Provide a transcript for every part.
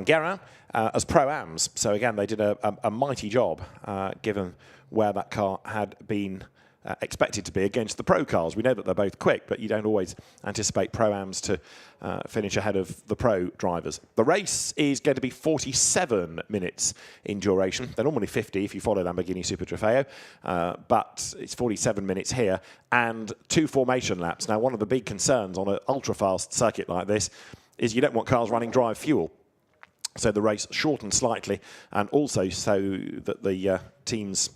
Guerin as Pro-Ams. So again, they did a mighty job given where that car had been expected to be against the Pro cars. We know that they're both quick, but you don't always anticipate Pro-Ams to finish ahead of the Pro drivers. The race is going to be 47 minutes in duration. They're normally 50 if you follow Lamborghini Super Trofeo, but it's 47 minutes here and 2 formation laps. Now, one of the big concerns on an ultra-fast circuit like this is you don't want cars running dry fuel. So the race shortened slightly, and also so that the teams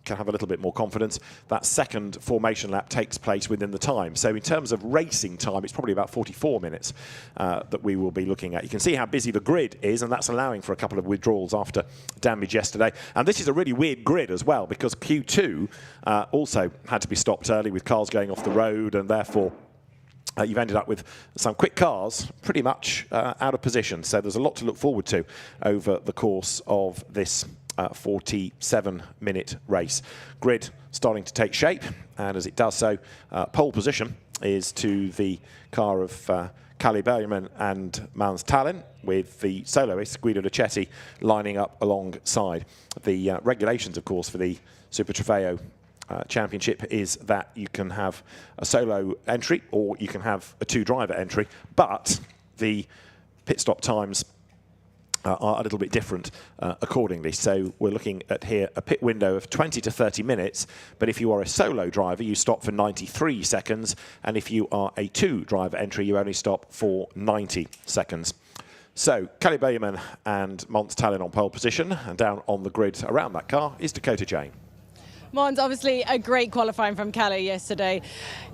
can have a little bit more confidence. That second formation lap takes place within the time. So in terms of racing time, it's probably about 44 minutes that we will be looking at. You can see how busy the grid is, and that's allowing for a couple of withdrawals after damage yesterday. And this is a really weird grid as well, because Q2 also had to be stopped early with cars going off the road, and therefore you've ended up with some quick cars pretty much out of position. So there's a lot to look forward to over the course of this 47-minute race. Grid starting to take shape, and as it does so, pole position is to the car of Kalle Bergman and Mans Tallinn, with the soloist Guido Luchetti lining up alongside. The regulations, of course, for the Super Trofeo Championship is that you can have a solo entry or you can have a 2-driver entry, but the pit stop times are a little bit different accordingly. So we're looking at here a pit window of 20 to 30 minutes, but if you are a solo driver, you stop for 93 seconds, and if you are a 2-driver entry, you only stop for 90 seconds. So Kalle Bergman and Mans Tallinn on pole position, and down on the grid around that car is Dakota Jane. Mons, obviously a great qualifying from Kalle yesterday.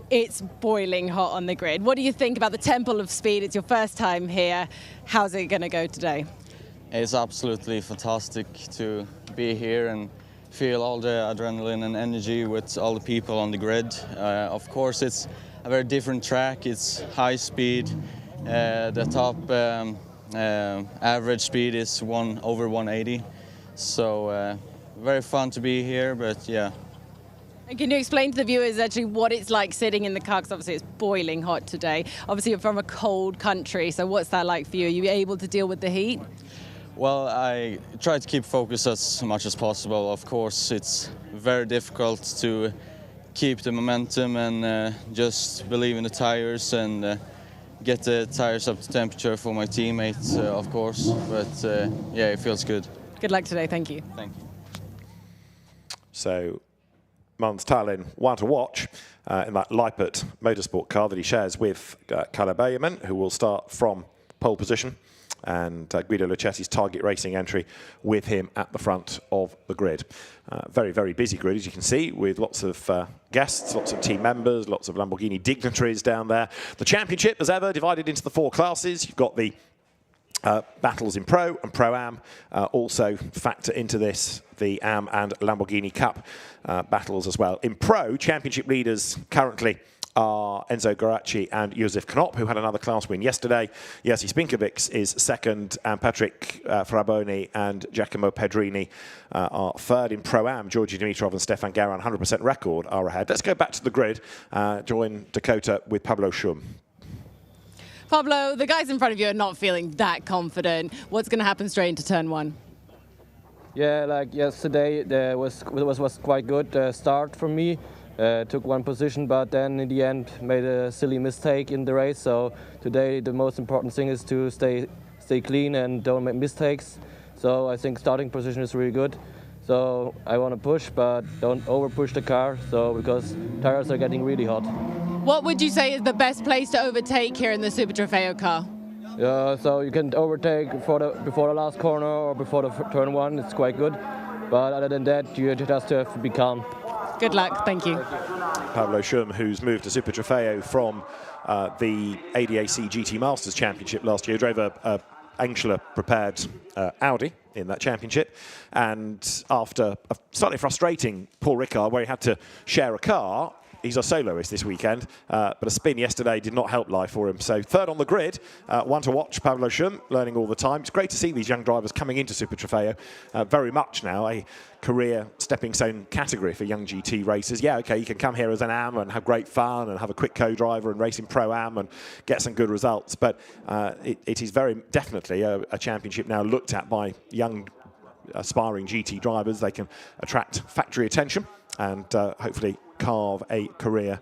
It's boiling hot on the grid. What do you think about the Temple of Speed? It's your first time here. How's it going to go today? It's absolutely fantastic to be here and feel all the adrenaline and energy with all the people on the grid. Of course, it's a very different track. It's high speed. The top average speed is over 180. So very fun to be here, but yeah. And can you explain to the viewers actually what it's like sitting in the car? Because obviously it's boiling hot today. Obviously you're from a cold country, so what's that like for you? Are you able to deal with the heat? Well, I try to keep focus as much as possible. Of course, it's very difficult to keep the momentum and just believe in the tires and get the tires up to temperature for my teammates, of course. But yeah, it feels good. Good luck today. Thank you. Thank you. So Mans Tallinn, one to watch in that Leipert motorsport car that he shares with Kalle Bergman, who will start from pole position, and Guido Luchetti's Target Racing entry with him at the front of the grid. Very, very busy grid, as you can see, with lots of guests, lots of team members, lots of Lamborghini dignitaries down there. The championship, as ever, divided into the 4 classes. You've got the battles in Pro and Pro-Am. Also factor into this the Am and Lamborghini Cup battles as well. In Pro, championship leaders currently are Enzo Guaracci and József Knop, who had another class win yesterday. Jerzy Spinkovics is second, and Patrick Fraboni and Giacomo Pedrini are third. In Pro-Am, Georgi Dimitrov and Stefan Guerin, 100% record, are ahead. Let's go back to the grid, join Dakota with Pablo Schum. Pablo, the guys in front of you are not feeling that confident. What's going to happen straight into turn 1? Yeah, like yesterday, it was quite good start for me. Took 1 position, but then in the end made a silly mistake in the race. So today the most important thing is to stay clean and don't make mistakes. So I think starting position is really good. So I want to push, but don't over push the car. So because tires are getting really hot. What would you say is the best place to overtake here in the Super Trofeo car? So you can overtake before the last corner or before the turn 1. It's quite good. But other than that, you just have to be calm. Good luck. Thank you. Pablo Schum, who's moved to Super Trofeo from the ADAC GT Masters Championship last year, drove a Engstler-prepared Audi in that championship. And after a slightly frustrating Paul Ricard, where he had to share a car, he's a soloist this weekend, but a spin yesterday did not help life for him. So third on the grid, one to watch, Pablo Schum, learning all the time. It's great to see these young drivers coming into Super Trofeo, very much now a career stepping stone category for young GT racers. Yeah, okay, you can come here as an AM and have great fun and have a quick co-driver and race in Pro-Am and get some good results, but it is very definitely a championship now looked at by young aspiring GT drivers. They can attract factory attention and hopefully carve a career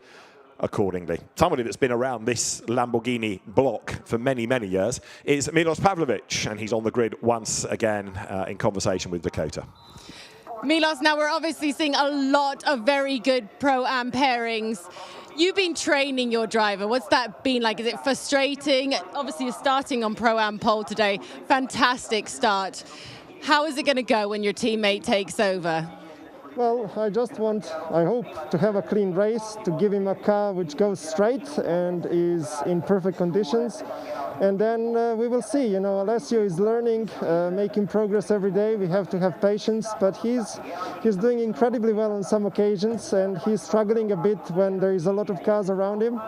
accordingly. Somebody that's been around this Lamborghini block for many, many years is Milos Pavlovic, and he's on the grid once again in conversation with Dakota. Milos, now we're obviously seeing a lot of very good Pro-Am pairings. You've been training your driver. What's that been like? Is it frustrating? Obviously, you're starting on Pro-Am pole today. Fantastic start. How is it going to go when your teammate takes over? Well, I hope to have a clean race, to give him a car which goes straight and is in perfect conditions. And then we will see. You know, Alessio is learning, making progress every day. We have to have patience, but he's doing incredibly well on some occasions, and he's struggling a bit when there is a lot of cars around him.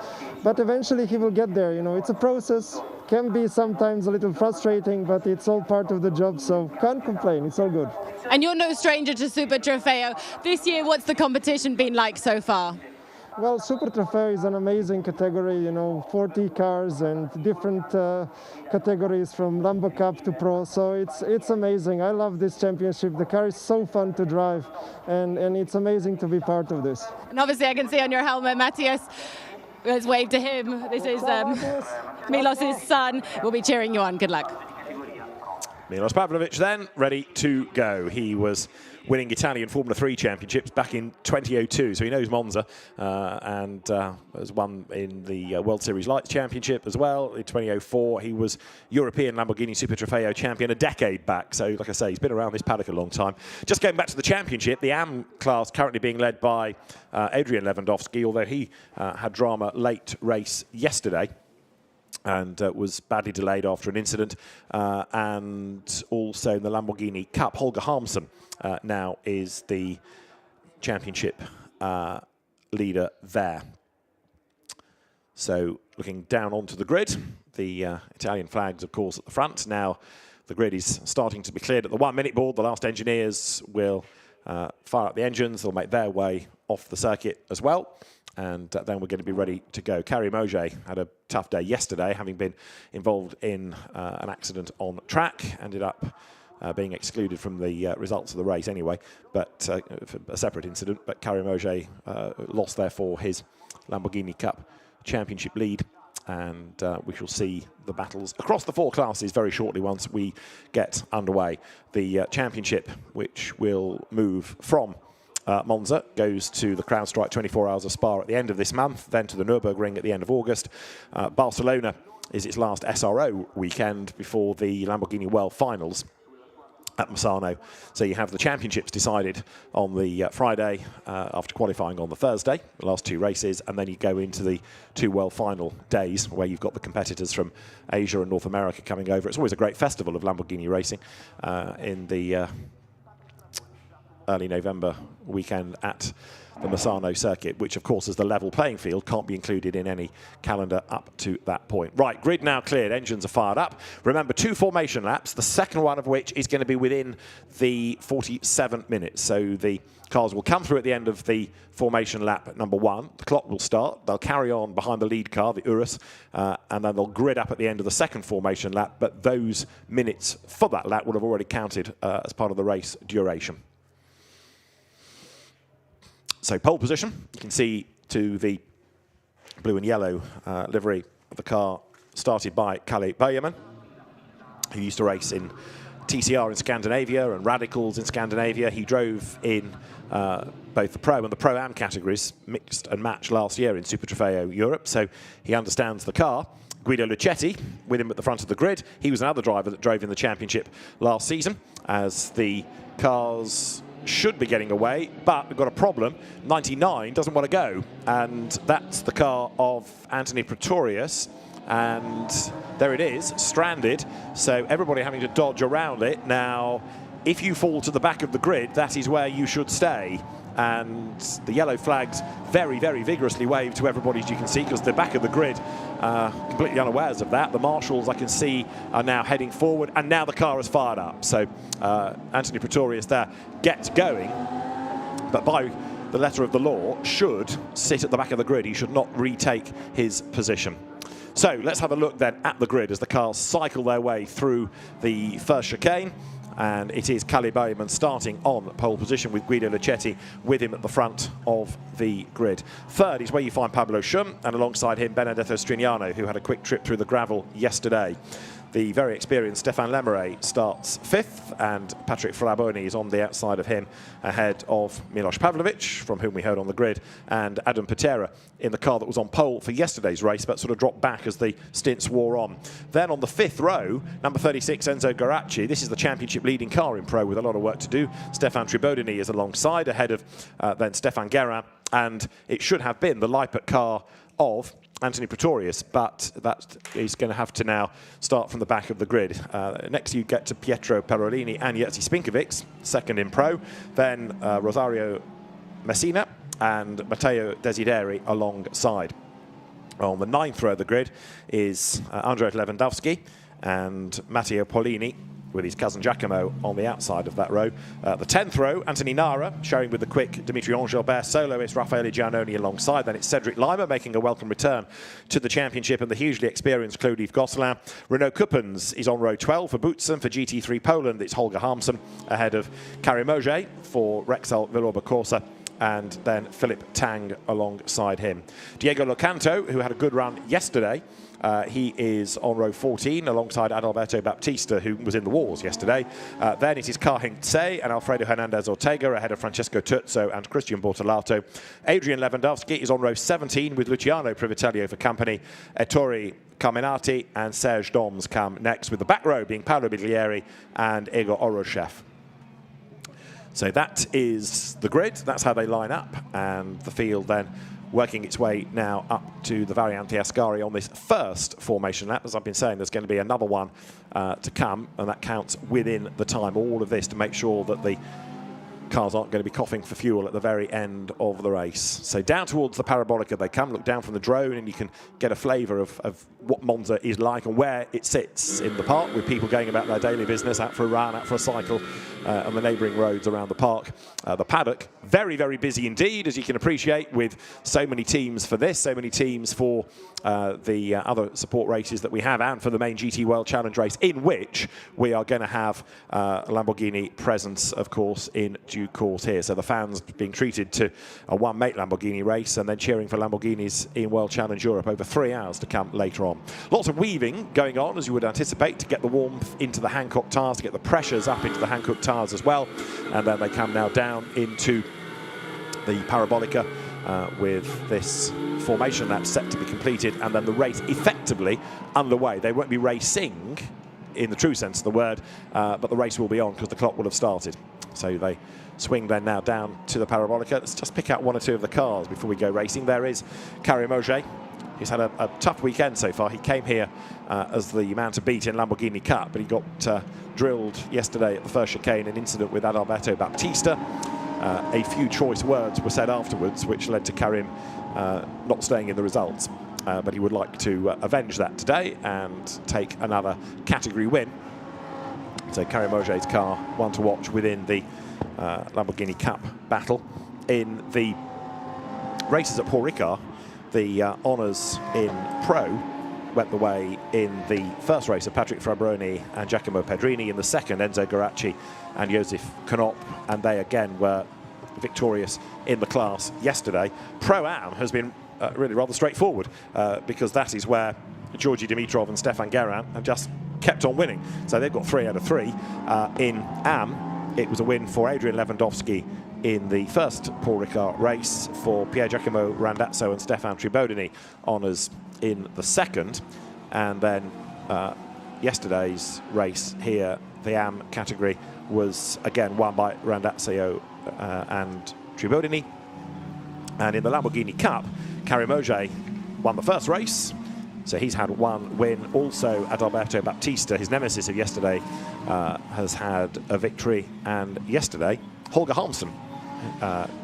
But eventually he will get there. You know, it's a process. Can be sometimes a little frustrating, but it's all part of the job, so can't complain. It's all good. And you're no stranger to Super Trofeo. This year, what's the competition been like so far? Well, Super Trofeo is an amazing category, you know, 40 cars and different categories from Lambo Cup to Pro, so it's amazing. I love this championship. The car is so fun to drive, and it's amazing to be part of this. And obviously I can see on your helmet, Matthias, let's wave to him. This is Milos' son. We'll be cheering you on. Good luck. Milos Pavlovic then, ready to go. He was winning Italian Formula 3 championships back in 2002, so he knows Monza, and has won in the World Series Lights Championship as well. In 2004, he was European Lamborghini Super Trofeo champion a decade back, so like I say, he's been around this paddock a long time. Just going back to the championship, the AM class currently being led by Adrian Lewandowski, although he had drama late race yesterday and was badly delayed after an incident. And also in the Lamborghini Cup, Holger Harmsen now is the championship leader there. So looking down onto the grid, the Italian flags, of course, at the front. Now the grid is starting to be cleared at the 1 minute board. The last engineers will fire up the engines. They'll make their way off the circuit as well. And then we're going to be ready to go. Karim Ogier had a tough day yesterday, having been involved in an accident on track. Ended up being excluded from the results of the race anyway, but a separate incident. But Karim Ogier lost, therefore, his Lamborghini Cup championship lead. And we shall see the battles across the 4 classes very shortly once we get underway. The championship, which will move from Monza, goes to the CrowdStrike 24 Hours of Spa at the end of this month, then to the Nürburgring at the end of August. Barcelona is its last SRO weekend before the Lamborghini World Finals at Misano. So you have the championships decided on the Friday after qualifying on the Thursday, the last 2 races, and then you go into the 2 World Final days where you've got the competitors from Asia and North America coming over. It's always a great festival of Lamborghini racing in the early November weekend at the Misano circuit, which of course is the level playing field, can't be included in any calendar up to that point. Right, grid now cleared, engines are fired up. Remember, 2 formation laps, the second one of which is going to be within the 47 minutes. So the cars will come through at the end of the formation lap at number 1. The clock will start. They'll carry on behind the lead car, the Urus, and then they'll grid up at the end of the second formation lap, but those minutes for that lap will have already counted as part of the race duration. So pole position, you can see to the blue and yellow livery of the car started by Kalle Böjerman, who used to race in TCR in Scandinavia and Radicals in Scandinavia. He drove in both the Pro and the Pro-Am categories, mixed and match last year in Super Trofeo Europe, so he understands the car. Guido Luchetti with him at the front of the grid. He was another driver that drove in the championship last season, as the cars should be getting away, but we've got a problem. 99 doesn't want to go, and that's the car of Anthony Pretorius, and there it is, stranded, so everybody having to dodge around it. Now, if you fall to the back of the grid, that is where you should stay, and the yellow flags very, very vigorously waved to everybody, as you can see, because the back of the grid completely unawares of that. The marshals, I can see, are now heading forward, and now the car is fired up. So Anthony Pretorius there gets going, but by the letter of the law should sit at the back of the grid. He should not retake his position. So let's have a look then at the grid as the cars cycle their way through the first chicane. And it is Kalle Bergman starting on pole position with Guido Luchetti with him at the front of the grid. Third is where you find Pablo Schum, and alongside him Benedetto Strignano, who had a quick trip through the gravel yesterday. The very experienced Stéphane Lemeray starts fifth, and Patrick Flaboni is on the outside of him, ahead of Milos Pavlovic, from whom we heard on the grid, and Adam Patera in the car that was on pole for yesterday's race, but sort of dropped back as the stints wore on. Then on the fifth row, number 36, Enzo Garacci. This is the championship leading car in Pro with a lot of work to do. Stefan Tribodini is alongside, ahead of then Stefan Guerin, and it should have been the Lippert car of Anthony Pretorius, but that is going to have to now start from the back of the grid. Next you get to Pietro Perolini and Jerzy Spinkovic, second in Pro. Then Rosario Messina and Matteo Desideri alongside. On the ninth row of the grid is Andrzej Lewandowski and Matteo Polini, with his cousin Giacomo on the outside of that row. The 10th row, Anthony Nara, showing with the quick Dimitri Engelbert. Soloist Raffaele Giannoni alongside. Then it's Cedric Lima making a welcome return to the championship, and the hugely experienced Claude-Yves Gosselin. Renaud Kuppens is on row 12 for Boutsen. For GT3 Poland, it's Holger Harmsen ahead of Karim Auger for Rexel Villorba Corsa, and then Philip Tang alongside him. Diego Locanto, who had a good run yesterday, he is on row 14 alongside Adalberto Baptista, who was in the wars yesterday. Then it is Carhen Tse and Alfredo Hernandez Ortega ahead of Francesco Turzo and Christian Bortolato. Adrian Lewandowski is on row 17 with Luciano Privitello for company. Ettore Carminati and Serge Doms come next, with the back row being Paolo Biglieri and Igor Oroshev. So that is the grid, that's how they line up, and the field then working its way now up to the Variante Ascari on this first formation lap. As I've been saying, there's going to be another one to come, and that counts within the time. All of this to make sure that the cars aren't going to be coughing for fuel at the very end of the race. So down towards the Parabolica they come. Look down from the drone and you can get a flavour of what Monza is like and where it sits in the park, with people going about their daily business, out for a run, out for a cycle on the neighbouring roads around the park. The paddock, very, very busy indeed, as you can appreciate, with so many teams for this, so many teams for the other support races that we have, and for the main GT World Challenge race, in which we are going to have Lamborghini presence, of course, in due course here. So the fans being treated to a one-mate Lamborghini race and then cheering for Lamborghinis in World Challenge Europe over 3 hours to come later on. Lots of weaving going on, as you would anticipate, to get the warmth into the Hankook tires, to get the pressures up into the Hankook tires as well. And then they come now down into the Parabolica with this formation lap set to be completed, and then the race effectively underway. They won't be racing in the true sense of the word, but the race will be on because the clock will have started. So they swing then now down to the Parabolica. Let's just pick out one or two of the cars before we go racing. There is Karim Auger. He's had a tough weekend so far. He came here as the man to beat in Lamborghini Cup, but he got drilled yesterday at the first chicane, an incident with Adalberto Baptista. A few choice words were said afterwards, which led to Karim not staying in the results. But he would like to avenge that today and take another category win. So Karim Auger's car, one to watch within the Lamborghini Cup battle. In the races at Paul Ricard, the honours in Pro went the way in the first race of Patrick Fabroni and Giacomo Pedrini, in the second Enzo Garacci and Josef Knop, and they again were victorious in the class yesterday. Pro-Am has been really rather straightforward because that is where Georgi Dimitrov and Stefan Guerin have just kept on winning. So they've got 3 out of 3. In Am, it was a win for Adrian Lewandowski in the first Paul Ricard race, for Pier Giacomo Randazzo and Stefan Tribodini honours in the second. And then yesterday's race here, the Am category, was again won by Randazzo and Tribodini. And in the Lamborghini Cup, Karim Auger won the first race, so he's had 1 win. Also, Adalberto Baptista, his nemesis of yesterday, has had a victory. And yesterday, Holger Harmsen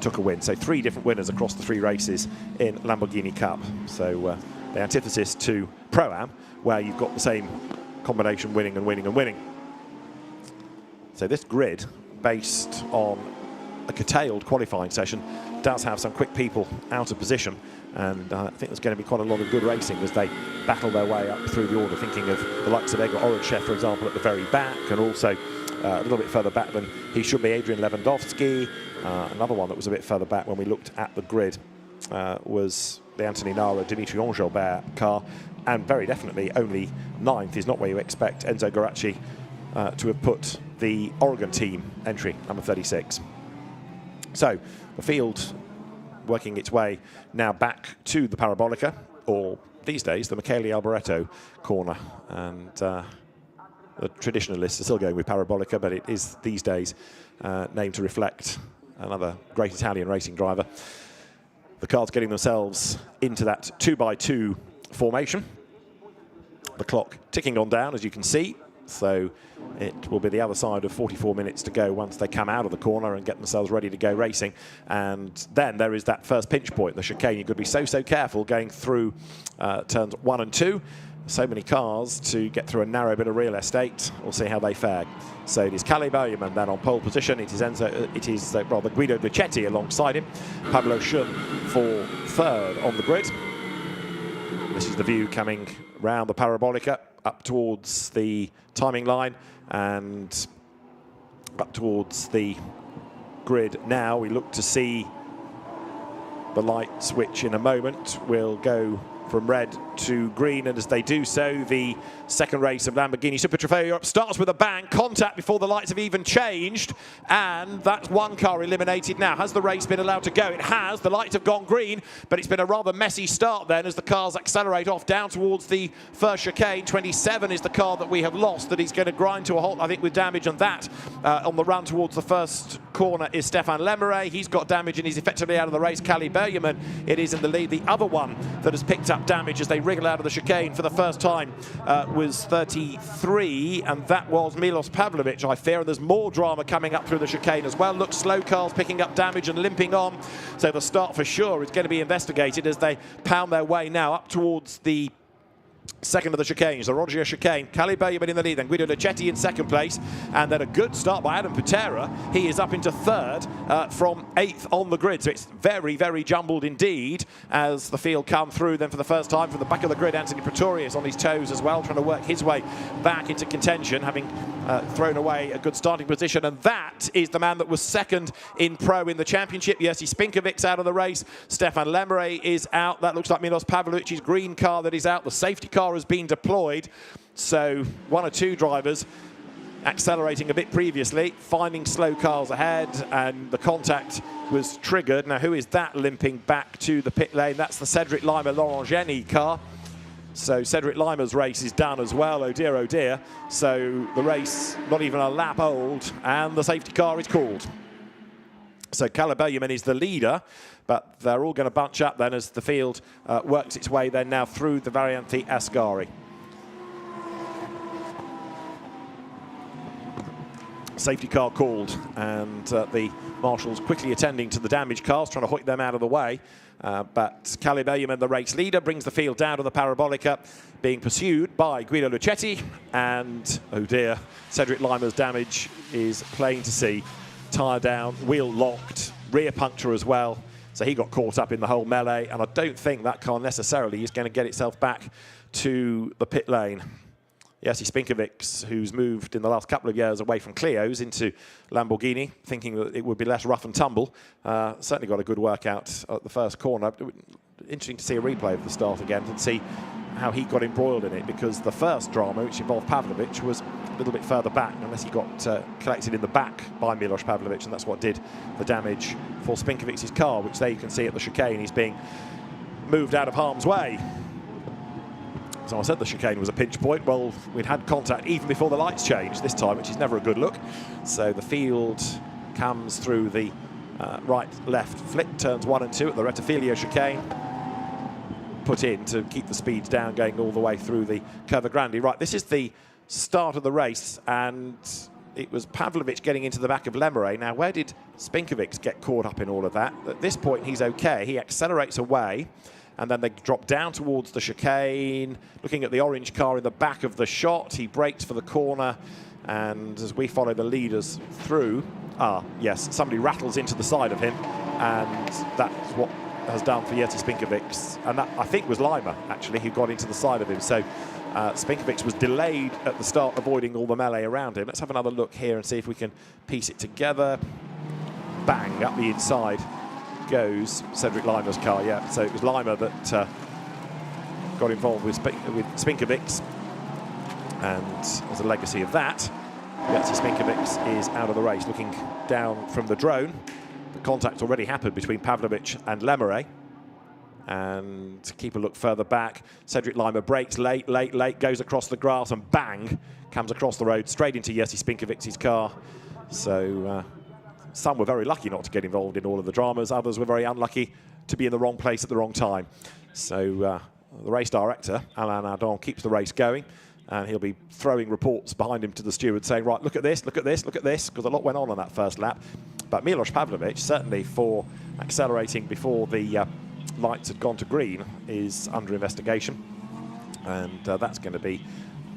took a win. So 3 different winners across the 3 races in Lamborghini Cup. So the antithesis to Pro-Am, where you've got the same combination winning and winning and winning. So this grid, based on a curtailed qualifying session, does have some quick people out of position, and I think there's going to be quite a lot of good racing as they battle their way up through the order, thinking of the likes of Egor Oranchev, for example, at the very back, and also a little bit further back than he should be, Adrian Lewandowski. Another one that was a bit further back when we looked at the grid was the Anthony Nara, Dimitri Engelbert car, and very definitely only 9th is not where you expect Enzo Guaracci to have put the Oregon team entry, number 36. So the field working its way now back to the Parabolica, or these days the Michele Alboreto corner, and the traditionalists are still going with Parabolica, but it is these days named to reflect another great Italian racing driver. The cars getting themselves into that 2x2 formation. The clock ticking on down, as you can see. So it will be the other side of 44 minutes to go once they come out of the corner and get themselves ready to go racing. And then there is that first pinch point, the chicane. You've got to be so careful going through turns 1 and 2. So many cars to get through a narrow bit of real estate. We'll see how they fare. So it is Kalle Bergerman then on pole position. It is rather Guido Luchetti alongside him. Pablo Schun for 3rd on the grid. This is the view coming round the Parabolica up towards the timing line and up towards the grid. Now we look to see the lights, which in a moment will go from red to green, and as they do so, the second race of Lamborghini Super Trofeo Europe starts with a bang, contact before the lights have even changed, and that's one car eliminated now. Has the race been allowed to go? It has. The lights have gone green, but it's been a rather messy start then as the cars accelerate off down towards the first chicane. 27 is the car that we have lost, that is going to grind to a halt, I think, with damage on that. On the run towards the first corner is Stefan Lemeret. He's got damage and he's effectively out of the race. Kalle Bergerman, it is in the lead. The other one that has picked up damage as they wriggle out of the chicane for the first time was 33, and that was Milos Pavlovic, I fear. And there's more drama coming up through the chicane as well. Look, slow cars picking up damage and limping on. So the start for sure is going to be investigated as they pound their way now up towards the second of the chicanes, the Roger chicane. Kalle Bergerman in the lead, then Guido Luchetti in second place, and then a good start by Adam Patera. He is up into 3rd from 8th on the grid. So it's very jumbled indeed as the field come through. Then for the first time from the back of the grid, Anthony Pretorius on his toes as well, trying to work his way back into contention, having thrown away a good starting position. And that is the man that was second in Pro in the championship. Jerzy Spinkovic's out of the race. Stefan Lemeret is out. That looks like Milos Pavlovic's green car that is out. The safety car has been deployed, so 1 or 2 drivers accelerating a bit previously, finding slow cars ahead, and the contact was triggered. Now who is that limping back to the pit lane? That's the Cedric Lima Laurent car. So Cedric Lima's race is done as well, oh dear. So the race not even a lap old, and the safety car is called. So Kalle Bergerman is the leader, but they're all going to bunch up then as the field works its way then now through the Variante Ascari. Safety car called, and the marshals quickly attending to the damaged cars, trying to hoik them out of the way. But Kalle Bergerman, the race leader, brings the field down to the Parabolica, being pursued by Guido Luchetti, and, oh dear, Cedric Lima's damage is plain to see. Tyre down, wheel locked, rear puncture as well. So he got caught up in the whole melee, and I don't think that car necessarily is going to get itself back to the pit lane. Jerzy Spinkovic, who's moved in the last couple of years away from Clio's into Lamborghini, thinking that it would be less rough and tumble. Certainly got a good workout at the first corner. Interesting to see a replay of the start again and see how he got embroiled in it, because the first drama, which involved Pavlovic, was a little bit further back, unless he got collected in the back by Milos Pavlovic, and that's what did the damage for Spinkovic's car, which there you can see at the chicane. He's being moved out of harm's way. So I said the chicane was a pinch point. Well, we'd had contact even before the lights changed this time, which is never a good look. So the field comes through the right-left flick, turns 1 and 2 at the Rettifilio chicane. Put in to keep the speeds down, going all the way through the Curva Grande. Right, this is the start of the race, and it was Pavlovic getting into the back of Lemire. Now, where did Spinkovic get caught up in all of that? At this point, he's okay. He accelerates away, and then they drop down towards the chicane. Looking at the orange car in the back of the shot, he brakes for the corner, and as we follow the leaders through, yes, somebody rattles into the side of him, and that's what has done for Jerzy Spinkovic, and that I think was Lima actually who got into the side of him. So Spinkovic was delayed at the start, avoiding all the melee around him. Let's have another look here and see if we can piece it together. Bang, up the inside goes Cedric Lima's car. Yeah, so it was Lima that got involved with Spinkovic, and as a legacy of that, Jerzy Spinkovic is out of the race. Looking down from the drone, the contact already happened between Pavlovic and Lemire. And keep a look further back. Cedric Lima brakes late, goes across the grass and bang, comes across the road straight into Jerzy Spinkovic's car. So some were very lucky not to get involved in all of the dramas. Others were very unlucky to be in the wrong place at the wrong time. So the race director, Alain Ardon, keeps the race going. And he'll be throwing reports behind him to the steward saying, right, look at this, look at this, look at this, because a lot went on that first lap. But Milos Pavlovic, certainly for accelerating before the lights had gone to green, is under investigation. And that's going to be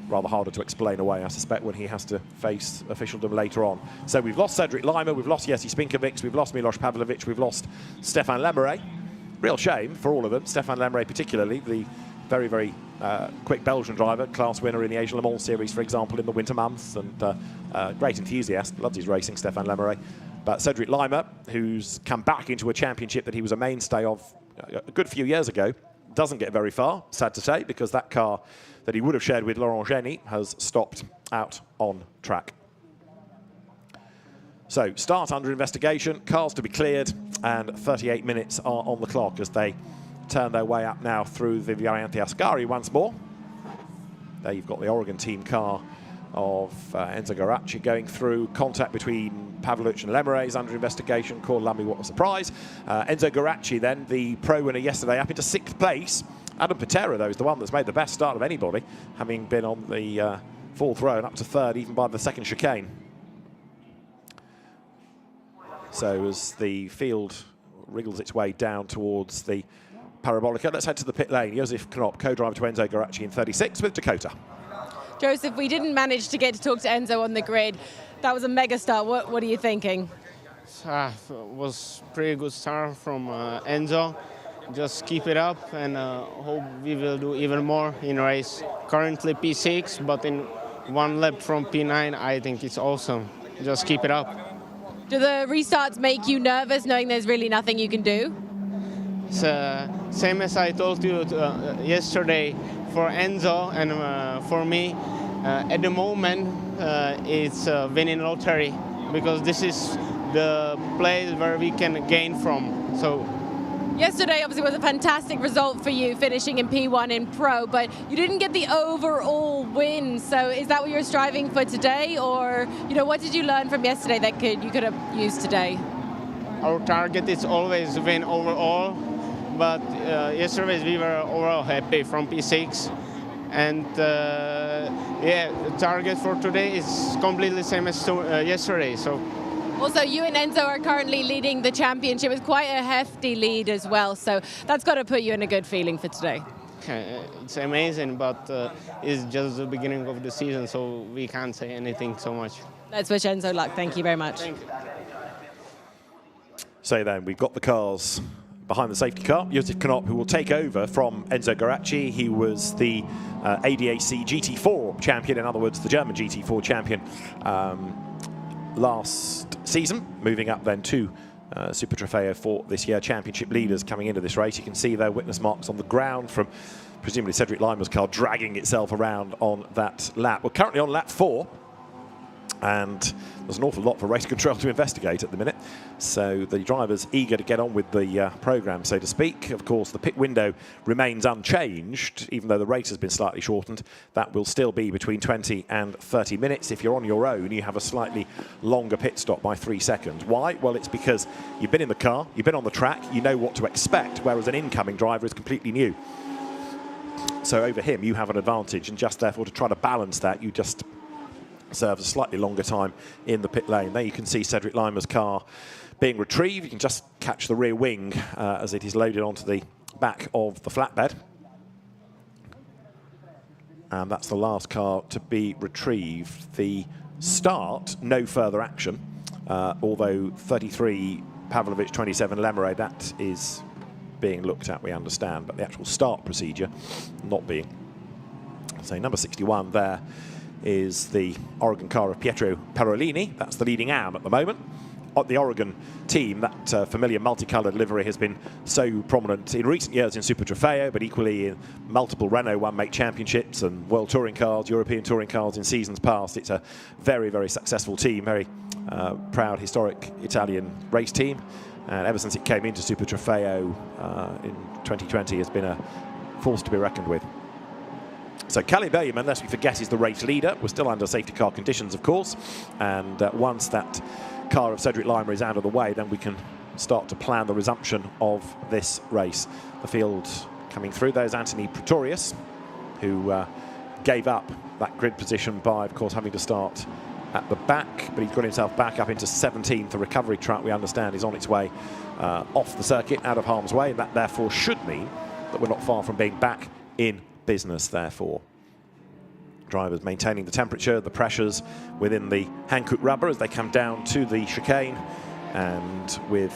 rather harder to explain away, I suspect, when he has to face officialdom later on. So we've lost Cedric Lima, we've lost Jerzy Spinkovic, we've lost Milos Pavlovic, we've lost Stefan Lemire. Real shame for all of them. Stefan Lemire particularly, the very, very quick Belgian driver, class winner in the Asia Le Mans series, for example, in the winter months, and great enthusiast, loves his racing, Stefan Lemire. But Cedric Lima, who's come back into a championship that he was a mainstay of a good few years ago, doesn't get very far, sad to say, because that car that he would have shared with Laurent Geny has stopped out on track. So, start under investigation, cars to be cleared, and 38 minutes are on the clock as they turn their way up now through the Variante Ascari once more. There you've got the Oregon team car of Enzo Guarracci going through. Contact between Pavlovic and Lemire is under investigation. Call Lummy, what a surprise. Enzo Guarracci then, the pro winner yesterday, up into 6th place. Adam Patera, though, is the one that's made the best start of anybody, having been on the 4th row and up to 3rd, even by the 2nd chicane. So as the field wriggles its way down towards the Parabolica, let's head to the pit lane. Josef Knopp, co-driver to Enzo Guarracci in 36 with Dakota. Joseph, we didn't manage to get to talk to Enzo on the grid. That was a mega start. What are you thinking? It was pretty good start from Enzo. Just keep it up and hope we will do even more in race. Currently P6, but in one lap from P9, I think it's awesome. Just keep it up. Do the restarts make you nervous, knowing there's really nothing you can do? It's, same as I told you yesterday, for Enzo and for me, at the moment it's winning lottery, because this is the place where we can gain from. So yesterday obviously was a fantastic result for you, finishing in P1 in Pro, but you didn't get the overall win. So is that what you're striving for today, or what did you learn from yesterday that you could have used today? Our target is always win overall, but yesterday we were overall happy from P6, and yeah, the target for today is completely same as yesterday. So. Also, you and Enzo are currently leading the championship with quite a hefty lead as well, so that's got to put you in a good feeling for today. It's amazing, but it's just the beginning of the season, so we can't say anything so much. Let's wish Enzo luck. Thank you very much. Thank you. So then, we've got the cars behind the safety car. Josef Knopp, who will take over from Enzo Guarracci. He was the ADAC GT4 champion, in other words, the German GT4 champion last season, moving up then to Super Trofeo for this year. Championship leaders coming into this race. You can see their witness marks on the ground from presumably Cedric Lima's car dragging itself around on that lap. We're currently on lap 4, and there's an awful lot for race control to investigate at the minute. So the driver's eager to get on with the programme, so to speak. Of course, the pit window remains unchanged, even though the race has been slightly shortened. That will still be between 20 and 30 minutes. If you're on your own, you have a slightly longer pit stop by 3 seconds. Why? Well, it's because you've been in the car, you've been on the track, you know what to expect, whereas an incoming driver is completely new. So over him, you have an advantage, and just therefore to try to balance that, you just serves a slightly longer time in the pit lane. There you can see Cedric Limer's car being retrieved. You can just catch the rear wing as it is loaded onto the back of the flatbed. And that's the last car to be retrieved. The start, no further action, although 33 Pavlovich, 27 Lemire, that is being looked at, we understand, but the actual start procedure not being. So number 61 there is the Oregon car of Pietro Perolini. That's the leading AM at the moment. The Oregon team, that familiar multicoloured livery has been so prominent in recent years in Super Trofeo, but equally in multiple Renault one-make championships and World Touring Cars, European Touring Cars in seasons past. It's a very, very successful team, very proud, historic Italian race team. And ever since it came into Super Trofeo in 2020, has been a force to be reckoned with. So Kalle Bergman, lest we forget, is the race leader. We're still under safety car conditions, of course. And once that car of Cedric Limer is out of the way, then we can start to plan the resumption of this race. The field coming through, there's Anthony Pretorius, who gave up that grid position by, of course, having to start at the back, but he's got himself back up into 17th. The recovery truck, we understand, is on its way off the circuit, out of harm's way, and that therefore should mean that we're not far from being back in business, therefore. Drivers maintaining the temperature, the pressures within the Hankook rubber as they come down to the chicane. And with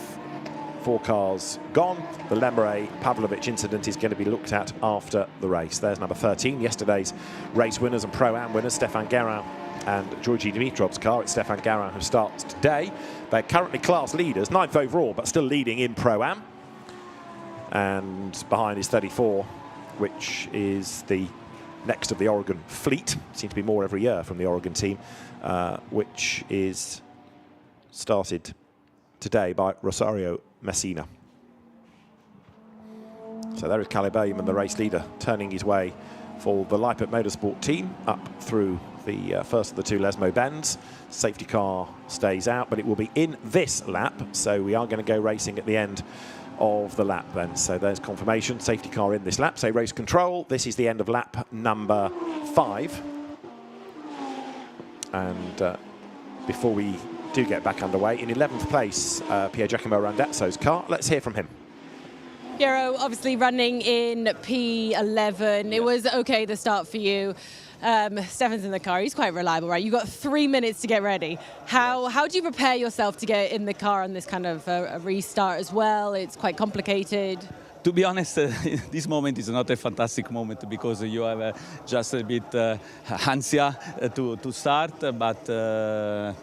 4 cars gone, the Lemire Pavlovich incident is going to be looked at after the race. There's number 13, yesterday's race winners and Pro-Am winners, Stefan Guerin and Georgi Dimitrov's car. It's Stefan Guerin who starts today. They're currently class leaders, 9th overall, but still leading in Pro-Am. And behind is 34, which is the next of the Oregon fleet. Seems to be more every year from the Oregon team, which is started today by Rosario Messina. So there is Kalle Bergman, the race leader, turning his way for the Leipert Motorsport team up through the first of the 2 Lesmo bends. Safety car stays out, but it will be in this lap, so we are going to go racing at the end of the lap then. So there's confirmation, safety car in this lap. So race control, this is the end of lap number 5. And before we do get back underway, in 11th place, Pier Giacomo Randazzo's car. Let's hear from him. Piero, obviously running in P11. It was okay, the start for you. Stefan's in the car. He's quite reliable, right? You've got 3 minutes to get ready. How do you prepare yourself to get in the car on this kind of a restart as well? It's quite complicated. To be honest, this moment is not a fantastic moment because you have just a bit ansia to start, but a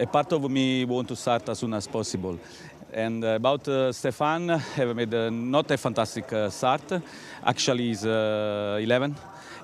part of me wants to start as soon as possible. And about Stefan, have made not a fantastic start. Actually, he's 11.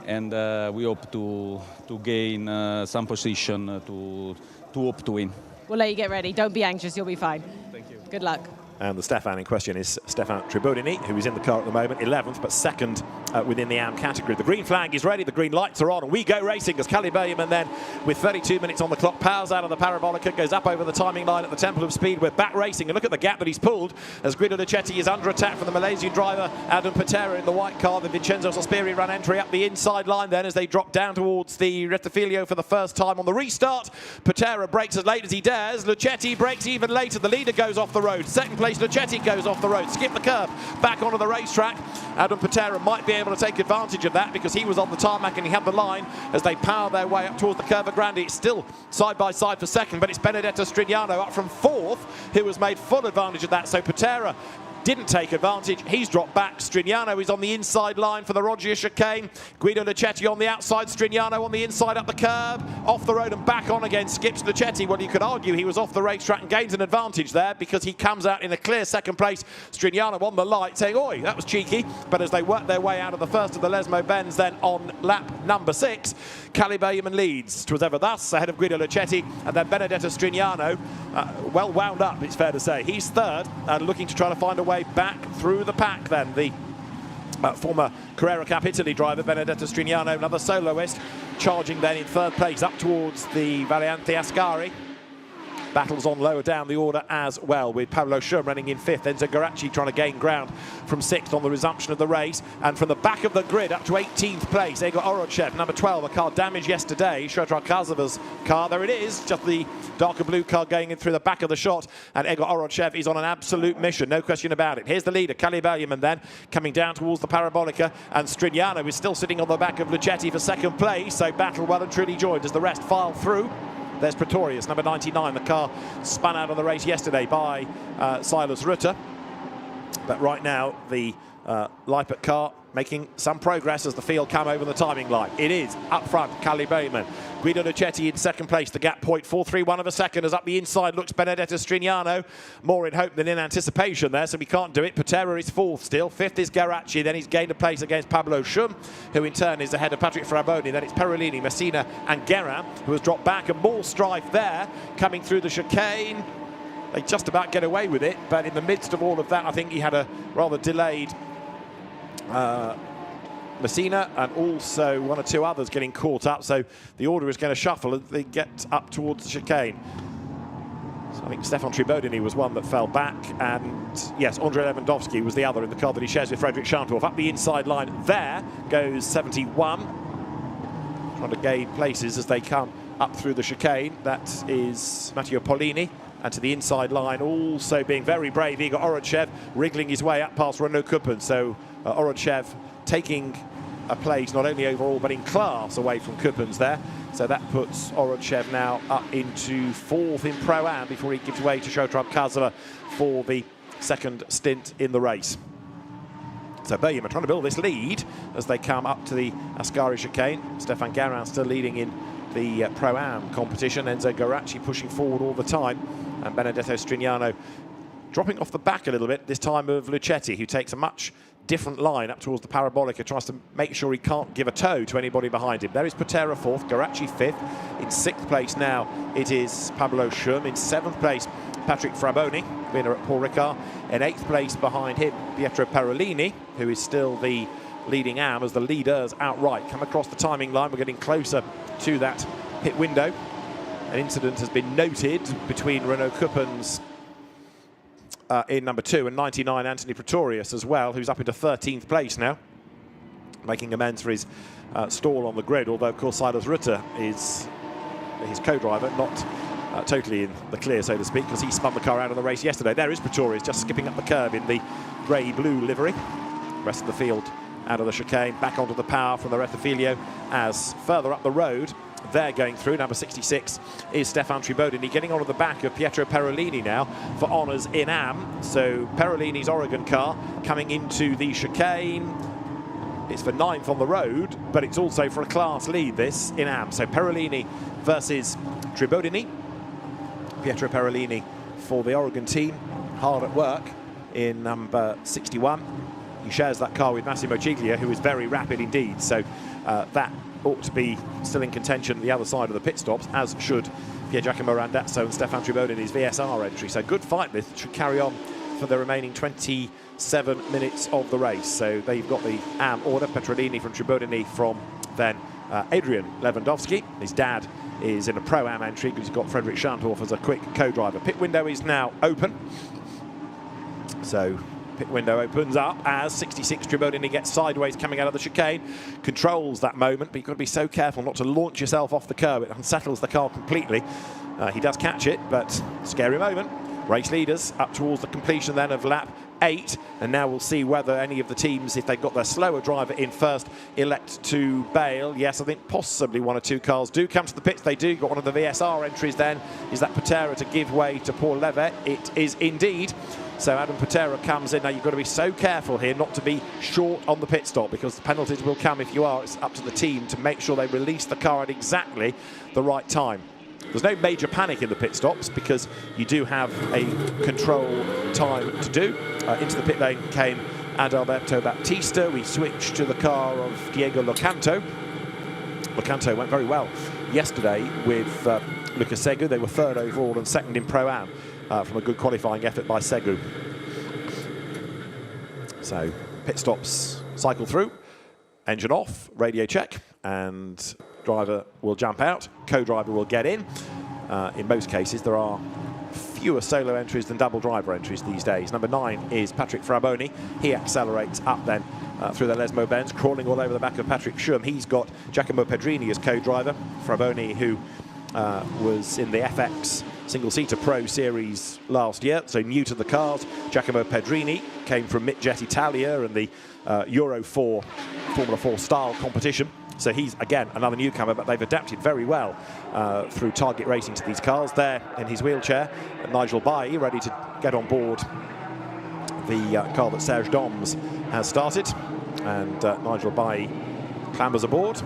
And we hope to gain some position to hope to win. We'll let you get ready. Don't be anxious. You'll be fine. Thank you. Good luck. And the Stefan in question is Stefan Tribodini, who is in the car at the moment, 11th, but second within the AM category. The green flag is ready, the green lights are on, and we go racing as Kalle Bergman then, with 32 minutes on the clock, powers out of the Parabolica, goes up over the timing line at the Temple of Speed. We're back racing, and look at the gap that he's pulled as Guido Luchetti is under attack from the Malaysian driver, Adam Patera in the white car. The Vincenzo Sospiri run entry up the inside line then as they drop down towards the Rettifilio for the first time on the restart. Patera brakes as late as he dares. Luchetti brakes even later. The leader goes off the road. Second place, Luchetti goes off the road, skip the curb, back onto the racetrack. Adam Patera might be able to take advantage of that because he was on the tarmac and he had the line as they power their way up towards the Curva Grande. It's still side by side for second, but it's Benedetto Strignano up from 4th who has made full advantage of that. So Patera didn't take advantage. He's dropped back. Strignano is on the inside line for the Roggia chicane. Guido Luchetti on the outside. Strignano on the inside up the curb. Off the road and back on again. Skips Luchetti. Well, you could argue he was off the racetrack and gains an advantage there because he comes out in a clear second place. Strignano on the light saying, oi, that was cheeky. But as they work their way out of the first of the Lesmo bends then on lap number 6, Kalle Bergman leads. 'Twas ever thus ahead of Guido Luchetti, and then Benedetto Strignano, well wound up, it's fair to say. He's third and looking to try to find a way back through the pack then. The former Carrera Cup Italy driver Benedetto Strignano, another soloist, charging then in third place up towards the Variante Ascari. Battles on lower down the order as well, with Pablo Schum running in 5th. Enzo Garacci trying to gain ground from 6th on the resumption of the race. And from the back of the grid up to 18th place, Egor Orodchev, number 12, a car damaged yesterday. Shota Kazova's car, there it is, just the darker blue car going in through the back of the shot. And Egor Orodchev is on an absolute mission, no question about it. Here's the leader, Kalle Bergman, then coming down towards the Parabolica. And Strignano is still sitting on the back of Luchetti for 2nd place. So battle well and truly joined as the rest file through. There's Pretorius, number 99. The car spun out of the race yesterday by Silas Rutter. But right now, the Lippert car making some progress as the field come over the timing line. It is up front, Kalle Bergman. Guido Luchetti in 2nd place. The gap point, 4.31 of a second. As up the inside looks Benedetto Strignano. More in hope than in anticipation there, so we can't do it. Patera is 4th still. 5th is Garacci. Then he's gained a place against Pablo Schum, who in turn is ahead of Patrick Fraboni. Then it's Perolini, Messina and Guerin, who has dropped back. And more strife there, coming through the chicane. They just about get away with it, but in the midst of all of that, I think he had a rather delayed Messina and also 1 or 2 others getting caught up, so the order is going to shuffle as they get up towards the chicane. So I think Stefan Tribodini was one that fell back, and yes, Andrei Lewandowski was the other in the car that he shares with Frederick Schandorf. Up the inside line there goes 71, trying to gain places as they come up through the chicane. That is Matteo Pollini. And to the inside line, also being very brave, Egor Orodchev wriggling his way up past Renaud Kuppen. So Orodchev taking a place not only overall but in class away from Kuppens there. So that puts Orodchev now up into 4th in Pro-Am before he gives way to Shota Kazava for the 2nd stint in the race. So Bergman are trying to build this lead as they come up to the Ascari chicane. Stefan Guerin still leading in the Pro-Am competition. Enzo Garacci pushing forward all the time. And Benedetto Strignano dropping off the back a little bit, this time of Luchetti, who takes a much different line up towards the Parabolica, tries to make sure he can't give a toe to anybody behind him. There is Patera 4th, Garacci 5th. In 6th place now, it is Pablo Schum. In 7th place, Patrick Fraboni, winner at Paul Ricard. In 8th place behind him, Pietro Perolini, who is still the leading AM as the leaders outright come across the timing line. We're getting closer to that pit window. An incident has been noted between Renaud Kuppens in number 2 and 99 Anthony Pretorius as well, who's up into 13th place now, making amends for his stall on the grid, although of course Silas Rutter is his co-driver, not totally in the clear, so to speak, because he spun the car out of the race yesterday. There is Pretorius just skipping up the curb in the grey-blue livery. The rest of the field out of the chicane, back onto the power from the Rettifilio as further up the road. They're going through. Number 66 is Stefan Tribodini, getting onto the back of Pietro Perolini now for honours in AM. So Perolini's Oregon car coming into the chicane. It's for 9th on the road, but it's also for a class lead, this, in AM. So Perolini versus Tribodini. Pietro Perolini for the Oregon team, hard at work in number 61. He shares that car with Massimo Ciglia, who is very rapid indeed. So that ought to be still in contention the other side of the pit stops, as should Pier Giacomo Randazzo and Stefan Tribodini's VSR entry. So good fight this should carry on for the remaining 27 minutes of the race. So they've got the AM order, Petrolini from Tribodini from then Adrian Lewandowski. His dad is in a Pro-Am entry because he's got Frederick Schandorf as a quick co-driver. Pit window is now open. So pit window opens up as 66 Tribodini gets sideways coming out of the chicane, controls that moment, but you've got to be so careful not to launch yourself off the curb. It unsettles the car completely. He does catch it, but scary moment. Race leaders up towards the completion then of lap 8, and now we'll see whether any of the teams, if they've got their slower driver in first, elect to bail. Yes, I think possibly 1 or 2 cars do come to the pits. They do. Got one of the VSR entries then. Is that Patera to give way to Paul Levet? It is indeed. So Adam Patera comes in. Now you've got to be so careful here not to be short on the pit stop, because the penalties will come if you are. It's up to the team to make sure they release the car at exactly the right time. There's no major panic in the pit stops because you do have a control time to do. Into the pit lane came Adalberto Baptista. We switched to the car of Diego Locanto. Locanto went very well yesterday with Lucas Segu. They were 3rd overall and 2nd in Pro-Am from a good qualifying effort by Segu. So pit stops cycle through, engine off, radio check, and driver will jump out, co-driver will get in. in most cases. There are fewer solo entries than double driver entries these days. Number 9 is Patrick Fraboni. He accelerates up then through the Lesmo bends, crawling all over the back of Patrick Schum. He's got Giacomo Pedrini as co-driver. Fraboni, who was in the FX single-seater Pro Series last year, so new to the cars. Giacomo Pedrini came from Midjet Italia and the Euro 4 Formula 4 style competition. So he's, again, another newcomer, but they've adapted very well through target racing to these cars. There in his wheelchair, Nigel Bailly, ready to get on board the car that Serge Doms has started. And Nigel Bailly clambers aboard.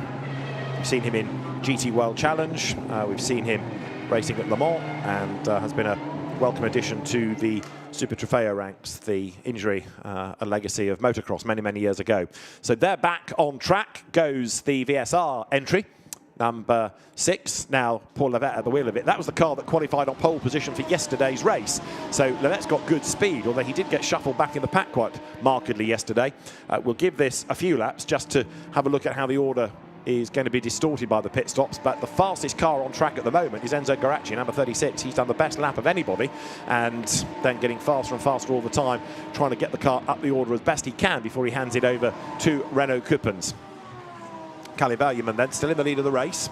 We've seen him in GT World Challenge. We've seen him racing at Le Mans, and has been a welcome addition to the Super Trofeo ranks, the injury, a legacy of motocross many, many years ago. So they're back on track. Goes the VSR entry, number 6. Now Paul Levette at the wheel of it. That was the car that qualified on pole position for yesterday's race. So Levette's got good speed, although he did get shuffled back in the pack quite markedly yesterday. We'll give this a few laps just to have a look at how the order is going to be distorted by the pit stops, but the fastest car on track at the moment is Enzo Garacci, number 36. He's done the best lap of anybody, and then getting faster and faster all the time, trying to get the car up the order as best he can before he hands it over to Renault Kuppens. Kalle Bergerman then still in the lead of the race,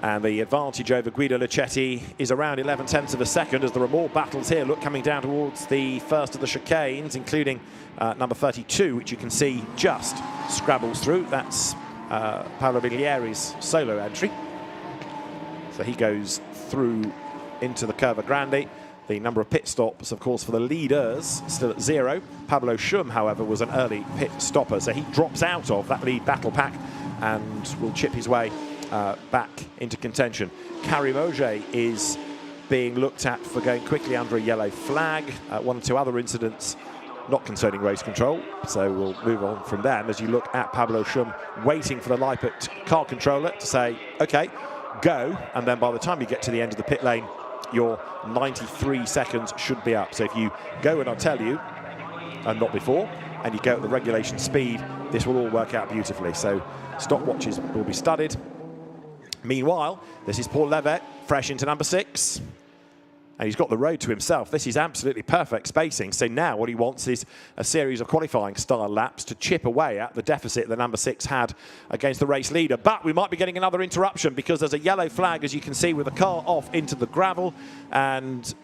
and the advantage over Guido Luchetti is around 11/10 of a second as there are more battles here. Look, coming down towards the first of the chicanes, including number 32, which you can see just scrabbles through. That's Paolo Biglieri's solo entry. So he goes through into the Curva Grande. The number of pit stops, of course, for the leaders still at 0. Pablo Schum, however, was an early pit stopper, so he drops out of that lead battle pack and will chip his way back into contention. Carrie Moget is being looked at for going quickly under a yellow flag. 1 or 2 other incidents not concerning race control, so we'll move on from them as you look at Pablo Schum waiting for the Lippert car controller to say, OK, go, and then by the time you get to the end of the pit lane, your 93 seconds should be up. So if you go when I tell you, and not before, and you go at the regulation speed, this will all work out beautifully. So stopwatches will be studied. Meanwhile, this is Paul Levette, fresh into number 6. And he's got the road to himself. This is absolutely perfect spacing. So now what he wants is a series of qualifying style laps to chip away at the deficit the number 6 had against the race leader. But we might be getting another interruption because there's a yellow flag, as you can see, with the car off into the gravel. And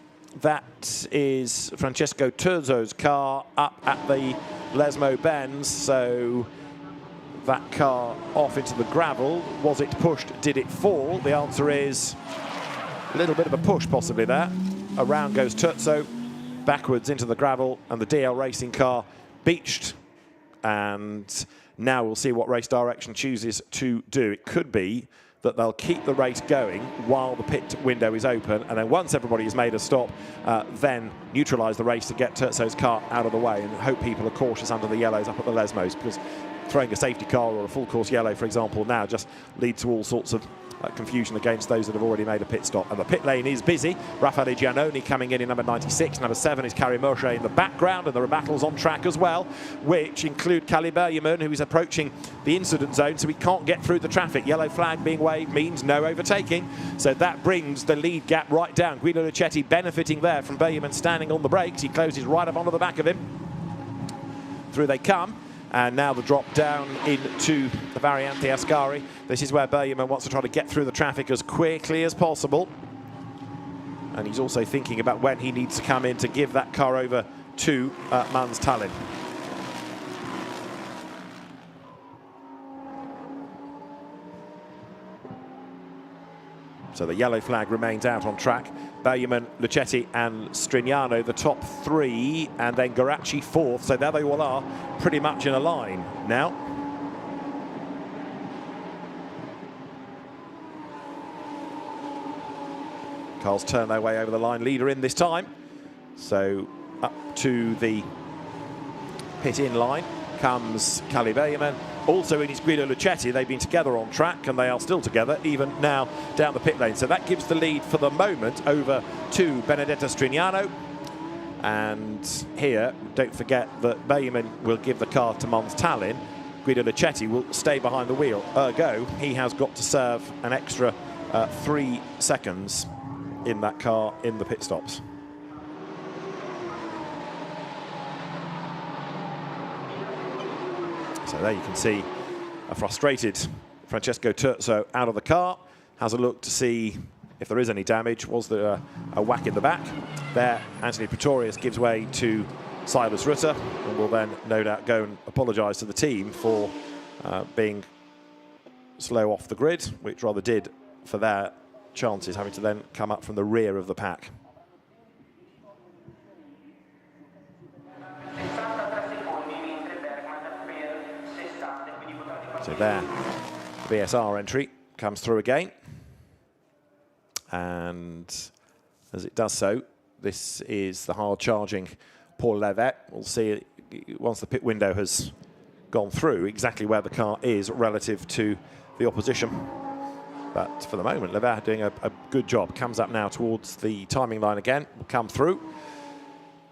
that is Francesco Turzo's car up at the Lesmo bends. So that car off into the gravel. Was it pushed? Did it fall? The answer is a little bit of a push possibly there. Around goes Turzo, backwards into the gravel, and the DL Racing car beached. And now we'll see what Race Direction chooses to do. It could be that they'll keep the race going while the pit window is open, and then once everybody has made a stop, then neutralise the race to get Turzo's car out of the way and hope people are cautious under the yellows up at the Lesmos, because throwing a safety car or a full course yellow, for example, now just leads to all sorts of confusion against those that have already made a pit stop. And the pit lane is busy. Raffaele Giannoni coming in number 96. Number 7 is Carrie Moget in the background, and there are battles on track as well, which include Kalle Bergerman, who is approaching the incident zone, so he can't get through the traffic. Yellow flag being waved means no overtaking, so that brings the lead gap right down. Guido Luchetti benefiting there from Bergerman standing on the brakes. He closes right up onto the back of him. Through they come. And now the drop down into the Variante Ascari. This is where Bergerman wants to try to get through the traffic as quickly as possible. And he's also thinking about when he needs to come in to give that car over to Mans Tallinn. So the yellow flag remains out on track. Bergerman, Luchetti and Strignano, the top 3, and then Garacci 4th. So there they all are, pretty much in a line now. Cars turn their way over the line, leader in this time. So up to the pit-in line comes Kalle Bergerman. Also in is Guido Luchetti. They've been together on track, and they are still together, even now down the pit lane. So that gives the lead for the moment over to Benedetto Strignano. And here, don't forget that Bergerman will give the car to Mons Tallinn. Guido Luchetti will stay behind the wheel. Ergo, he has got to serve an extra 3 seconds in that car in the pit stops. So there you can see a frustrated Francesco Terzo out of the car, has a look to see if there is any damage. Was there a whack in the back? There, Anthony Pretorius gives way to Silas Rutter, and will then no doubt go and apologise to the team for being slow off the grid, which rather did for their chances, having to then come up from the rear of the pack. So there, the BSR entry comes through again. And as it does so, this is the hard-charging Paul Levet. We'll see once the pit window has gone through exactly where the car is relative to the opposition. But for the moment, Levet doing a good job. Comes up now towards the timing line again, will come through.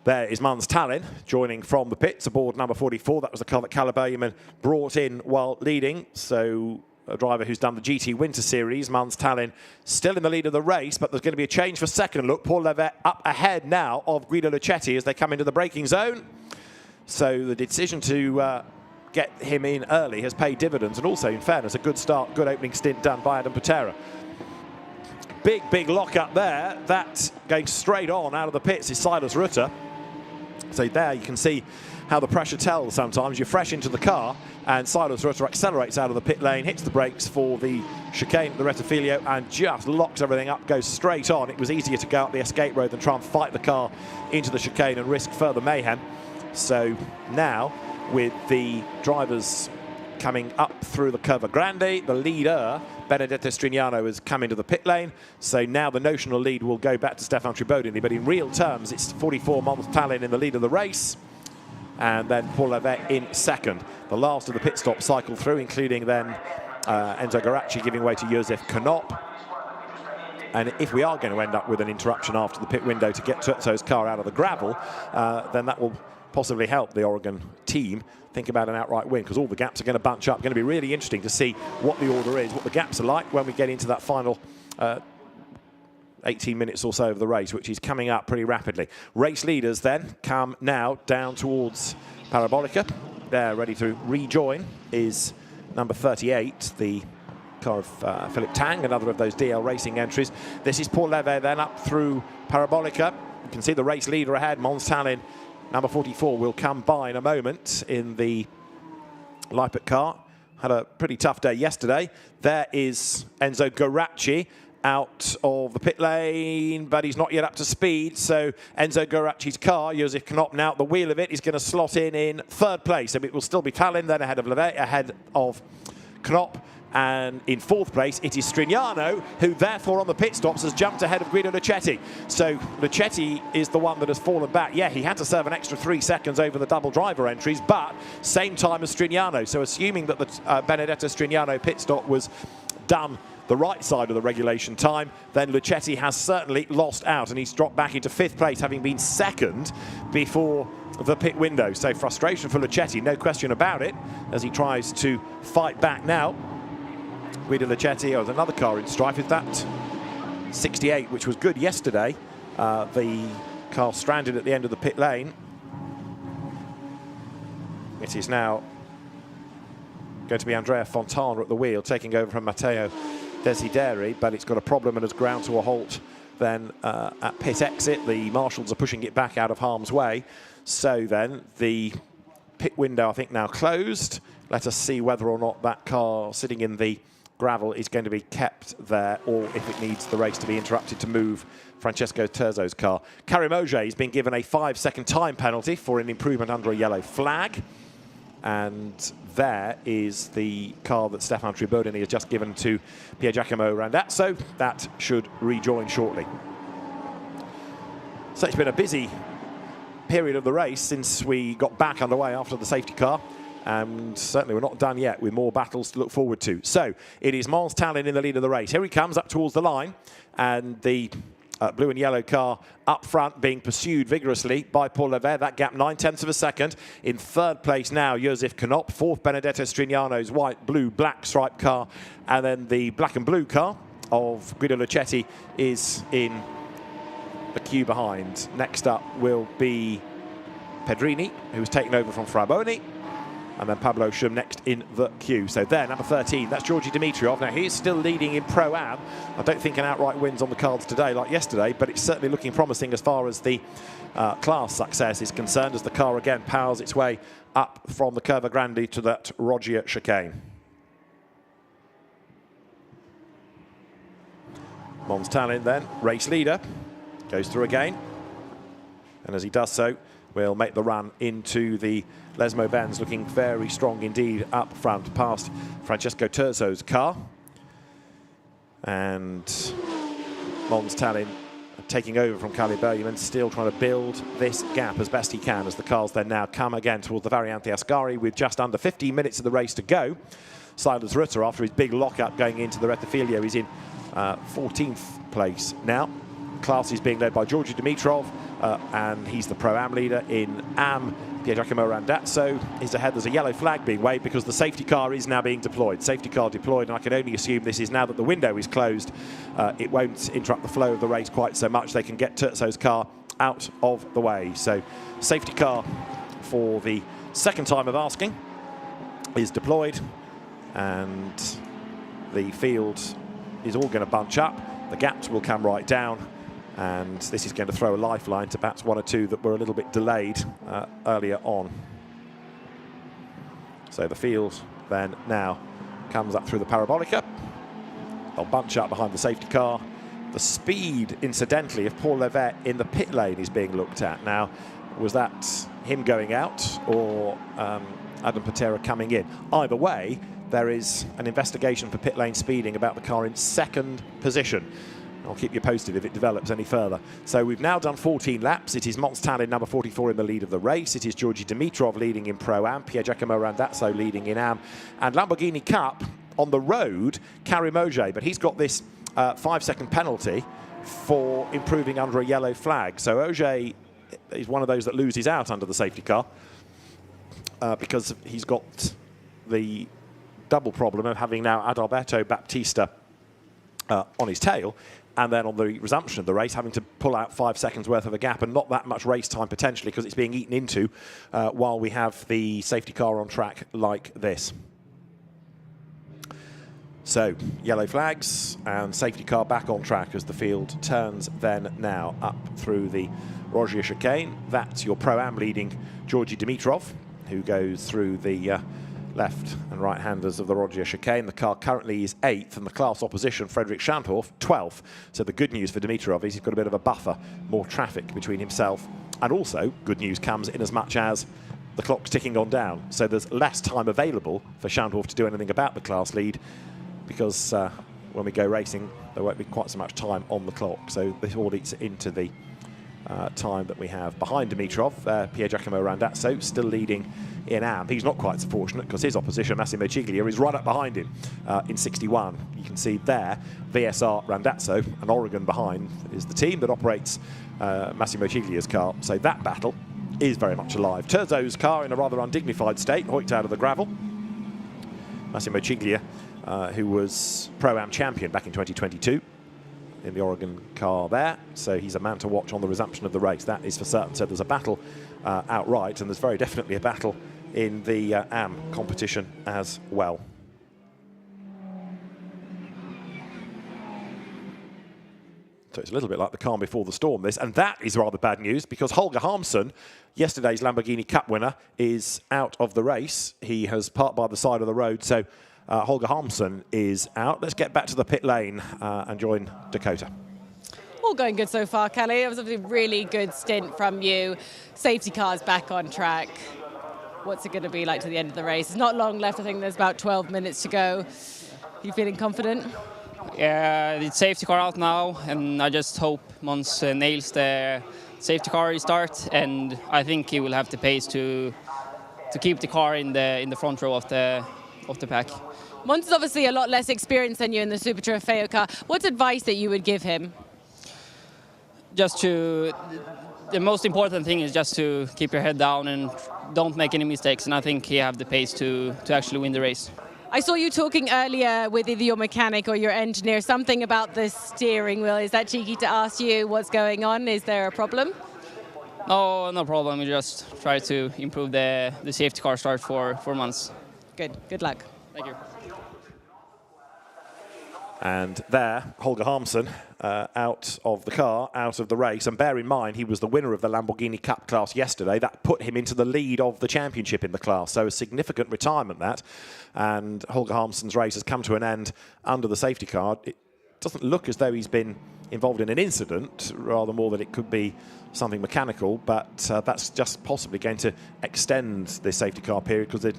There is Mons Tallinn joining from the pits aboard number 44. That was the car that Kalle Bergman brought in while leading. So a driver who's done the GT Winter Series, Mons Tallinn, still in the lead of the race, but there's going to be a change for second. Look, Paul Levet up ahead now of Guido Luchetti as they come into the braking zone. So the decision to get him in early has paid dividends, and also, in fairness, a good start, good opening stint done by Adam Patera. Big lock up there. That going straight on out of the pits is Silas Rutter. So there you can see how the pressure tells sometimes. You're fresh into the car, and Silas Rutter accelerates out of the pit lane, hits the brakes for the chicane at the Rettifilio, and just locks everything up, goes straight on. It was easier to go up the escape road than try and fight the car into the chicane and risk further mayhem. So now, with the drivers coming up through the Curva Grande, the leader, Benedetto Strignano, has come into the pit lane. So now the notional lead will go back to Stefan Tribodini, but in real terms, it's 44 Mons Tallinn in the lead of the race, and then Paul Levet in second. The last of the pit stop cycle through, including then Enzo Garacci giving way to Josef Knopp. And if we are going to end up with an interruption after the pit window to get Terzo's car out of the gravel, then that will possibly help the Oregon team think about an outright win, because all the gaps are going to bunch up. Going to be really interesting to see what the order is, what the gaps are like when we get into that final 18 minutes or so of the race, which is coming up pretty rapidly. Race leaders then come now down towards Parabolica. They're ready to rejoin is number 38, the car of Philip Tang, another of those DL Racing entries. This is Paul Levet then up through Parabolica. You can see the race leader ahead, Mons Tallinn. Number 44 will come by in a moment in the Leipzig car. Had a pretty tough day yesterday. There is Enzo Garacci out of the pit lane, but he's not yet up to speed. So Enzo Garacci's car, Josef Knopp, now at the wheel of it, is going to slot in third place. So it will still be Tallinn, then ahead of Levet, ahead of Knopp. And in fourth place, it is Strignano, who therefore on the pit stops has jumped ahead of Guido Luchetti. So Luchetti is the one that has fallen back. Yeah, he had to serve an extra 3 seconds over the double driver entries, but same time as Strignano. So assuming that the Benedetto Strignano pit stop was done the right side of the regulation time, then Luchetti has certainly lost out, and he's dropped back into fifth place, having been second before the pit window. So frustration for Luchetti, no question about it, as he tries to fight back now. Guido Luchetti, there's another car in strife. Is that 68, which was good yesterday? The car stranded at the end of the pit lane. It is now going to be Andrea Fontana at the wheel, taking over from Matteo Desideri, but it's got a problem and has ground to a halt then at pit exit. The marshals are pushing it back out of harm's way. So then the pit window, I think, now closed. Let us see whether or not that car sitting in the gravel is going to be kept there, or if it needs the race to be interrupted to move Francesco Terzo's car. Karim Ogier has been given a 5-second time penalty for an improvement under a yellow flag. And there is the car that Stefan Tribodini has just given to Pier Giacomo Randazzo. That should rejoin shortly. So it's been a busy period of the race since we got back underway after the safety car. And certainly we're not done yet, with more battles to look forward to. So it is Mons Tallinn in the lead of the race. Here he comes up towards the line, and the blue and yellow car up front being pursued vigorously by Paul Levet. That gap 9/10 of a second. In third place now, Josef Knopp. Fourth, Benedetto Strignano's white, blue, black striped car. And then the black and blue car of Guido Luchetti is in the queue behind. Next up will be Pedrini, who's taken over from Fraboni, and then Pablo Schum next in the queue. So there, number 13, that's Georgi Dimitrov. Now, he's still leading in Pro-Am. I don't think an outright win's on the cards today like yesterday, but it's certainly looking promising as far as the class success is concerned, as the car again powers its way up from the Curva Grande to that Roggia chicane. Mons Tallinn then, race leader, goes through again. And as he does so, will make the run into the Lesmo Benz, looking very strong indeed up front, past Francesco Terzo's car. And Mons Tallinn taking over from Kalle Bergman, still trying to build this gap as best he can, as the cars then now come again towards the Variante Ascari with just under 15 minutes of the race to go. Silas Rutter, after his big lockup going into the Rettifilio, is in 14th place now. Class is being led by Georgi Dimitrov, and he's the Pro-Am leader. In Am, Piergiacomo Randazzo is ahead. There's a yellow flag being waved because the safety car is now being deployed. Safety car deployed, and I can only assume this is now that the window is closed. It won't interrupt the flow of the race quite so much. They can get Terzo's car out of the way. So safety car, for the second time of asking, is deployed, and the field is all going to bunch up. The gaps will come right down, and this is going to throw a lifeline to perhaps one or two that were a little bit delayed earlier on. So the field then now comes up through the Parabolica. They'll bunch up behind the safety car. The speed, incidentally, of Paul Levet in the pit lane is being looked at. Now, was that him going out or Adam Patera coming in? Either way, there is an investigation for pit lane speeding about the car in second position. I'll keep you posted if it develops any further. So we've now done 14 laps. It is Mons Tallinn, number 44, in the lead of the race. It is Georgi Dimitrov leading in Pro-Am, Piergiacomo Randazzo leading in Am, and Lamborghini Cup on the road, Karim Ogier, but he's got this 5-second penalty for improving under a yellow flag. So Ogier is one of those that loses out under the safety car because he's got the double problem of having now Adalberto Baptista on his tail, and then on the resumption of the race having to pull out 5 seconds worth of a gap, and not that much race time potentially because it's being eaten into while we have the safety car on track like this. So yellow flags and safety car back on track as the field turns then now up through the Roggia chicane. That's your Pro-Am leading Georgi Dimitrov, who goes through the left and right-handers of the Roggia chicane. The car currently is 8th, and the class opposition, Frederick Schandorf, 12th. So the good news for Dimitrov is he's got a bit of a buffer, more traffic between himself, and also good news comes in as much as the clock's ticking on down. So there's less time available for Schandorf to do anything about the class lead, because when we go racing, there won't be quite so much time on the clock. So this all eats into the time that we have behind Dimitrov. Piergiacomo Randazzo still leading in Am. He's not quite so fortunate because his opposition, Massimo Ciglia, is right up behind him in 61. You can see there, VSR Randazzo, and Oregon behind is the team that operates Massimo Ciglia's car. So that battle is very much alive. Terzo's car in a rather undignified state, hoiked out of the gravel. Massimo Ciglia, who was Pro-Am champion back in 2022. In the Oregon car there, so he's a man to watch on the resumption of the race, that is for certain. So there's a battle outright, and there's very definitely a battle in the Am competition as well. So it's a little bit like the calm before the storm, this, and that is rather bad news because Holger Harmsen, yesterday's Lamborghini Cup winner, is out of the race. He has parked by the side of the road, so Holger Harmsen is out. Let's get back to the pit lane and join Dakota. All going good so far, Kelly. It was a really good stint from you. Safety car's back on track. What's it going to be like to the end of the race? It's not long left. I think there's about 12 minutes to go. You feeling confident? Yeah, it's safety car out now, and I just hope Mons nails the safety car restart, and I think he will have the pace to keep the car in the front row of the pack. Mons is obviously a lot less experienced than you in the Super Trofeo car. What's advice that you would give him? The most important thing is just to keep your head down and don't make any mistakes, and I think he have the pace to actually win the race. I saw you talking earlier with either your mechanic or your engineer, something about the steering wheel. Is that cheeky to ask you what's going on? Is there a problem? No, no problem. We just try to improve the safety car start for Monza. Good luck. Thank you. And there, Holger Harmsen out of the car, out of the race. And bear in mind, he was the winner of the Lamborghini Cup class yesterday. That put him into the lead of the championship in the class. So a significant retirement, that. And Holger Harmsen's race has come to an end under the safety car. It doesn't look as though he's been involved in an incident, rather more than it could be something mechanical. But that's just possibly going to extend the safety car period, because they're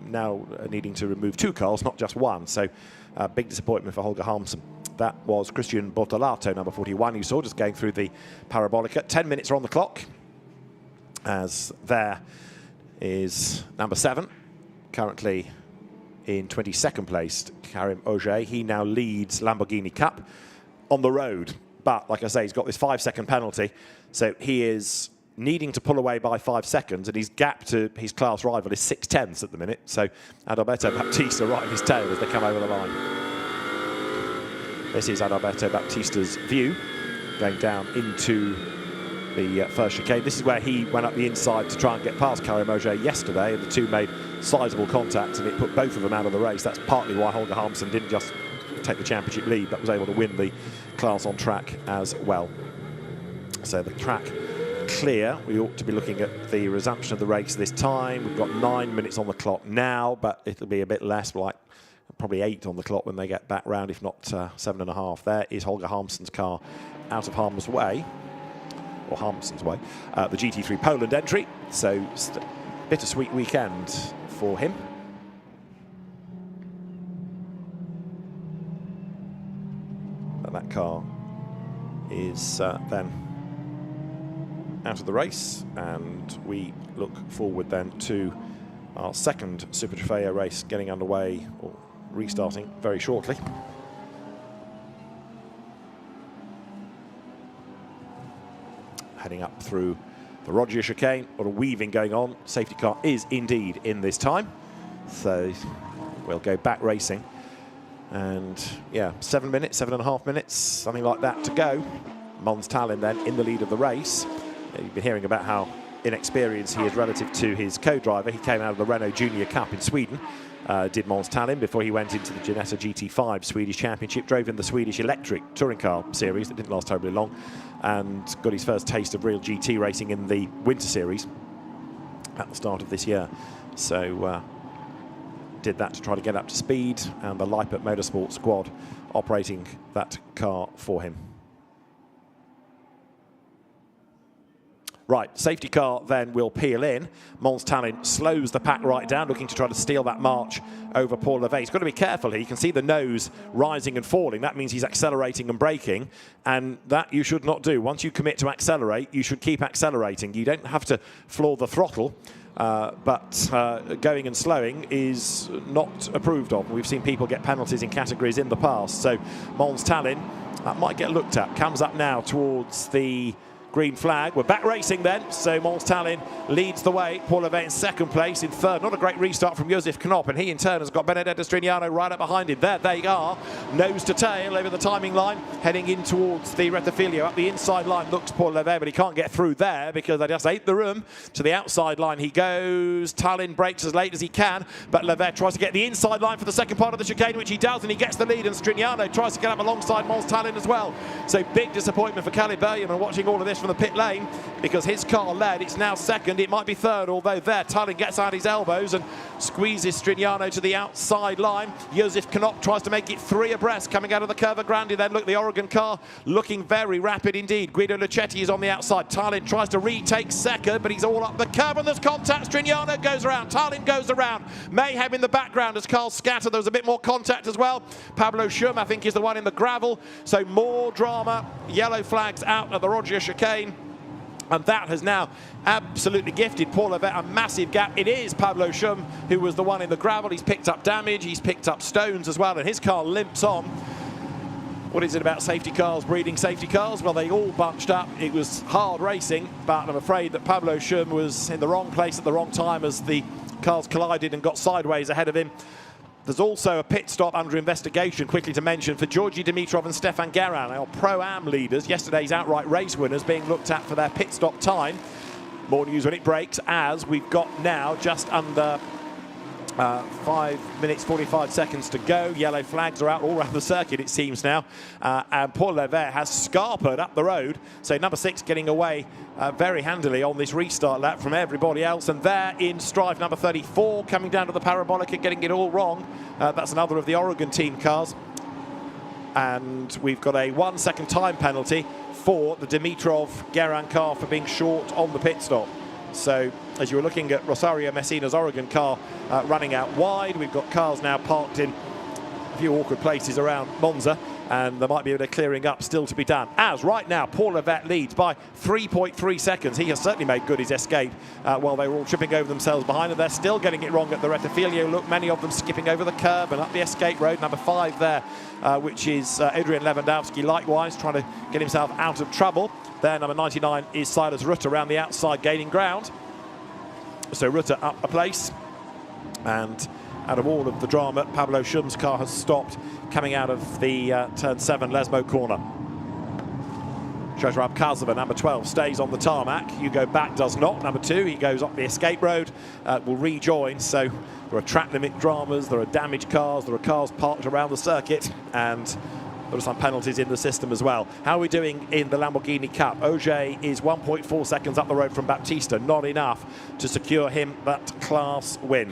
now needing to remove 2 cars, not just 1. So big disappointment for Holger Harmsen. That was Christian Bortolato, number 41, you saw just going through the parabolica. 10 minutes are on the clock, as there is number 7, currently in 22nd place, Karim Auger. He now leads Lamborghini Cup on the road. But, like I say, he's got this 5-second penalty, so he is needing to pull away by 5 seconds, and his gap to his class rival is 6/10 at the minute. So Adalberto Baptista right in his tail as they come over the line. This is Adalberto Baptista's view, going down into the first chicane. This is where he went up the inside to try and get past Karim Auger yesterday, and the two made sizable contact, and it put both of them out of the race. That's partly why Holger Harmsen didn't just take the championship lead, but was able to win the class on track as well. So the track clear. We ought to be looking at the resumption of the race this time. We've got 9 minutes on the clock now, but it'll be a bit less, like probably 8 on the clock when they get back round, if not 7.5. There is Holger Harmsen's car out of harm's way, or Harmsen's way. The GT3 Poland entry, so bittersweet weekend for him. And that car is then out of the race, and we look forward then to our second Super Trofeo race getting underway, or restarting very shortly. Heading up through the Roger chicane, a lot of weaving going on. Safety car is indeed in this time, so we'll go back racing. And yeah, 7 minutes, 7.5 minutes, something like that to go. Måns Tallin then in the lead of the race. You've been hearing about how inexperienced he is relative to his co-driver. He came out of the Renault Junior Cup in Sweden, did Måns Tallin, before he went into the Ginetta GT5 Swedish Championship, drove in the Swedish Electric Touring Car Series that didn't last terribly long, and got his first taste of real GT racing in the Winter Series at the start of this year. So did that to try to get up to speed, and the Leipert Motorsport squad operating that car for him. Right, safety car then will peel in. Måns Tallin slows the pack right down, looking to try to steal that march over Paul Levet. He's got to be careful here. You can see the nose rising and falling. That means he's accelerating and braking, and that you should not do. Once you commit to accelerate, you should keep accelerating. You don't have to floor the throttle, but going and slowing is not approved of. We've seen people get penalties in categories in the past. So Måns Tallin might get looked at. Comes up now towards the green flag. We're back racing then, so Måns Tallin leads the way. Paul Levet in second place. In third, not a great restart from Josef Knopp, and he in turn has got Benedetto Strignano right up behind him. There they are, nose to tail over the timing line, heading in towards the Rettifilio. Up the inside line looks Paul Levet, but he can't get through there because they just ate the room. To the outside line he goes. Tallin brakes as late as he can, but Levet tries to get the inside line for the second part of the chicane, which he does, and he gets the lead, and Strignano tries to get up alongside Måns Tallin as well. So big disappointment for Kalle Bergman watching all of this from the pit lane, because his car led. It's now second, it might be third, although there Tallin gets out his elbows and squeezes Strignano to the outside line. Josef Knopp tries to make it 3 abreast coming out of the Curva Grande. Then look, the Oregon car looking very rapid indeed. Guido Luchetti is on the outside. Tallin tries to retake second, but he's all up the curve, and there's contact. Strignano goes around, Tallin goes around. Mayhem in the background as cars scatter. There was a bit more contact as well. Pablo Schum, I think, is the one in the gravel. So more drama. Yellow flags out at the Roger chicane. And that has now absolutely gifted Paul Levet a massive gap. It is Pablo Schum who was the one in the gravel. He's picked up damage, he's picked up stones as well, and his car limps on. What is it about safety cars breeding safety cars? Well, they all bunched up. It was hard racing, but I'm afraid that Pablo Schum was in the wrong place at the wrong time as the cars collided and got sideways ahead of him. There's also a pit stop under investigation, quickly to mention, for Georgi Dimitrov and Stefan Guerin, our Pro-Am leaders, yesterday's outright race winners, being looked at for their pit stop time. More news when it breaks, as we've got now just under 5 minutes 45 seconds to go. Yellow flags are out all around the circuit, it seems now, and Paul Levert has scarpered up the road, so number 6 getting away very handily on this restart lap from everybody else. And there in strife, number 34 coming down to the parabolic and getting it all wrong. That's another of the Oregon team cars, and we've got a 1 second time penalty for the Dimitrov-Guerin car for being short on the pit stop. So as you were looking at Rosario Messina's Oregon car running out wide, we've got cars now parked in a few awkward places around Monza, and there might be a bit of clearing up still to be done. As right now, Paul Levert leads by 3.3 seconds. He has certainly made good his escape while they were all tripping over themselves behind him. They're still getting it wrong at the Rettifilio. Look, many of them skipping over the curb and up the escape road. Number 5 there, which is Adrian Lewandowski, likewise trying to get himself out of trouble. There, number 99 is Silas Rutte around the outside, gaining ground. So Rutte up a place, and out of all of the drama, Pablo Schum's car has stopped coming out of the turn 7 Lesmo corner. Shozrab Kazova, number 12, stays on the tarmac. Hugo Back does not. Number 2, he goes up the escape road, will rejoin. So there are track limit dramas, there are damaged cars, there are cars parked around the circuit, and there are some penalties in the system as well. How are we doing in the Lamborghini Cup? Ogier is 1.4 seconds up the road from Baptista, not enough to secure him that class win.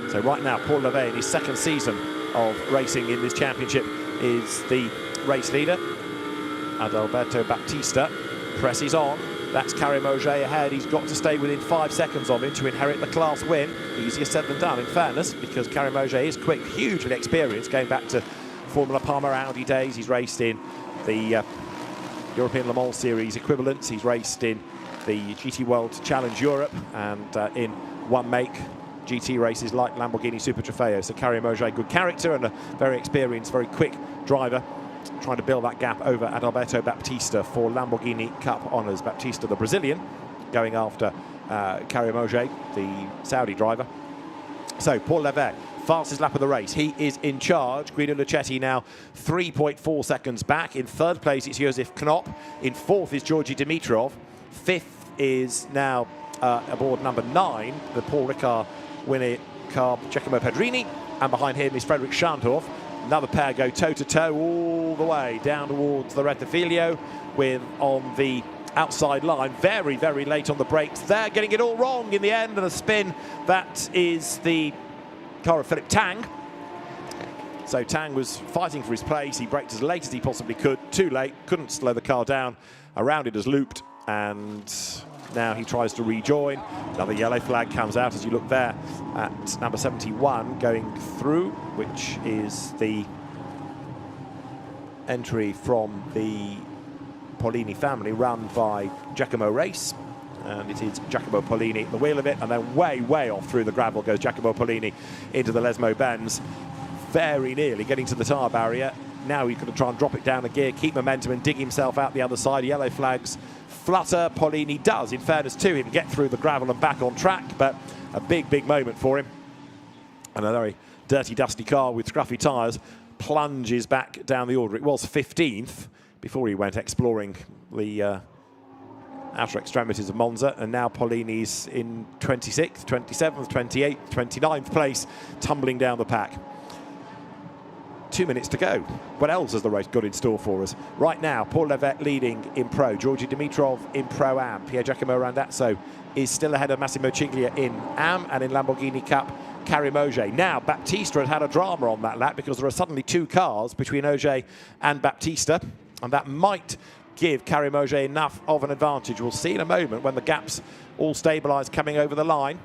So right now, Paul Levert, in his second season of racing in this championship, is the race leader. Adalberto Baptista presses on. That's Karim Ogier ahead. He's got to stay within 5 seconds of him to inherit the class win. Easier said than done, in fairness, because Karim Ogier is quick, hugely experienced, going back to Formula Parma Audi days. He's raced in the European Le Mans Series equivalents. He's raced in the GT World Challenge Europe and in one-make GT races like Lamborghini Super Trofeo. So Karim Ogier, good character and a very experienced, very quick driver, trying to build that gap over Adalberto Baptista for Lamborghini Cup honours. Baptista, the Brazilian, going after Karim Ogier, the Saudi driver. So Paul Levert, fastest lap of the race. He is in charge. Guido Luchetti now 3.4 seconds back. In third place, it's Josef Knopp. In fourth is Georgi Dimitrov. Fifth is now aboard number 9, the Paul Ricard winner car, Giacomo Pedrini. And behind him is Frederick Schandorf. Another pair go toe-to-toe all the way down towards the Rettifilio, with on the outside line, very, very late on the brakes. They're getting it all wrong in the end, and a spin. That is the car of Philip Tang. So Tang was fighting for his place. He braked as late as he possibly could. Too late, couldn't slow the car down. Around it has looped, and now he tries to rejoin. Another yellow flag comes out as you look there at number 71 going through, which is the entry from the Paulini family, run by Giacomo Race. And it is Giacomo Paulini at the wheel of it, and then way, way off through the gravel goes Giacomo Paulini into the Lesmo Benz, very nearly getting to the tyre barrier. Now he's going to try and drop it down a gear, keep momentum and dig himself out the other side. Yellow flags flutter. Paulini does, in fairness to him, get through the gravel and back on track, but a big, big moment for him. And a very dirty, dusty car with scruffy tyres plunges back down the order. It was 15th before he went exploring the outer extremities of Monza, and now Paulini's in 26th, 27th, 28th, 29th place, tumbling down the pack. 2 minutes to go. What else has the race got in store for us? Right now, Paul Levert leading in Pro, Georgi Dimitrov in Pro-Am, Pier Giacomo Randazzo is still ahead of Massimo Ciglia in Am, and in Lamborghini Cup, Karim Ogier. Now, Baptista had a drama on that lap because there are suddenly 2 cars between Ogier and Baptista, and that might give Karim Ogier enough of an advantage. We'll see in a moment when the gaps all stabilise coming over the line.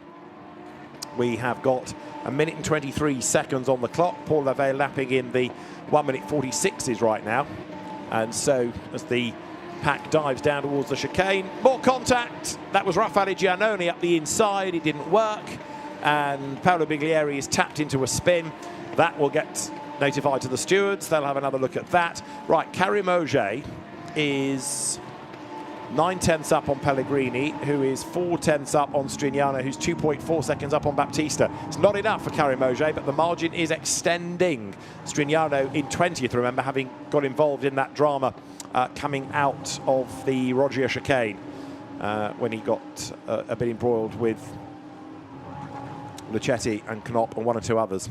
We have got 1 minute and 23 seconds on the clock. Paul Levert lapping in the 1 minute 46s right now. And so as the pack dives down towards the chicane, more contact. That was Raffaele Giannone up the inside. It didn't work. And Paolo Biglieri is tapped into a spin. That will get notified to the stewards. They'll have another look at that. Right, Karim Ogier is 9/10 up on Pellegrini, who is 4/10 up on Strignano, who's 2.4 seconds up on Baptista. It's not enough for Karim Moget, but the margin is extending. Strignano in 20th, remember, having got involved in that drama coming out of the Roggia chicane when he got a bit embroiled with Luchetti and Knopp and one or two others.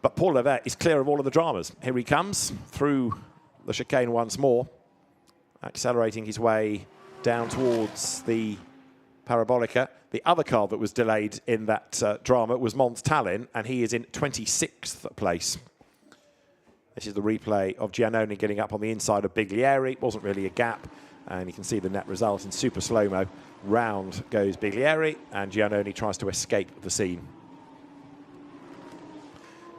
But Paul Levet is clear of all of the dramas. Here he comes through the chicane once more, accelerating his way down towards the Parabolica. The other car that was delayed in that drama was Mons Tallinn, and he is in 26th place. This is the replay of Giannone getting up on the inside of Biglieri. It wasn't really a gap, and you can see the net result in super slow-mo. Round goes Biglieri, and Giannone tries to escape the scene.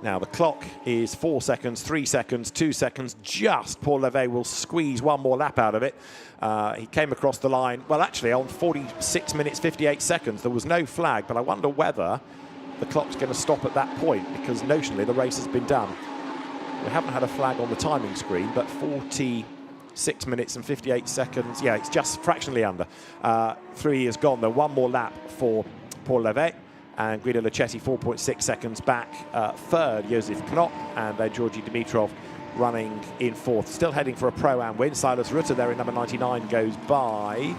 Now the clock is 4 seconds, 3 seconds, 2 seconds. Just Paul Levet will squeeze one more lap out of it. He came across the line, well, actually on 46 minutes, 58 seconds. There was no flag, but I wonder whether the clock's going to stop at that point, because notionally the race has been done. We haven't had a flag on the timing screen, but 46 minutes and 58 seconds. Yeah, it's just fractionally under. 3 years gone, though. One more lap for Paul Levet. And Guido Luchetti 4.6 seconds back. Third, Josef Knopp, and then Georgi Dimitrov running in fourth. Still heading for a Pro-Am win. Silas Rutter there in number 99 goes by.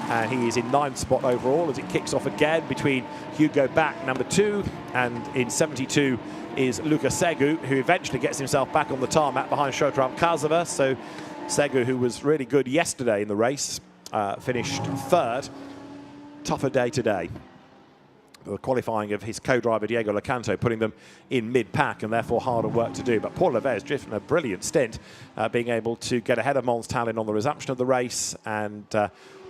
And he is in 9th spot overall as it kicks off again between Hugo Back, number 2, and in 72 is Luca Segu, who eventually gets himself back on the tarmac behind Shotram Kazava. So Segu, who was really good yesterday in the race, finished third. Tougher day today. The qualifying of his co-driver Diego Locanto, putting them in mid-pack and therefore harder work to do. But Paul Levet has driven a brilliant stint, being able to get ahead of Mons Tallinn on the resumption of the race and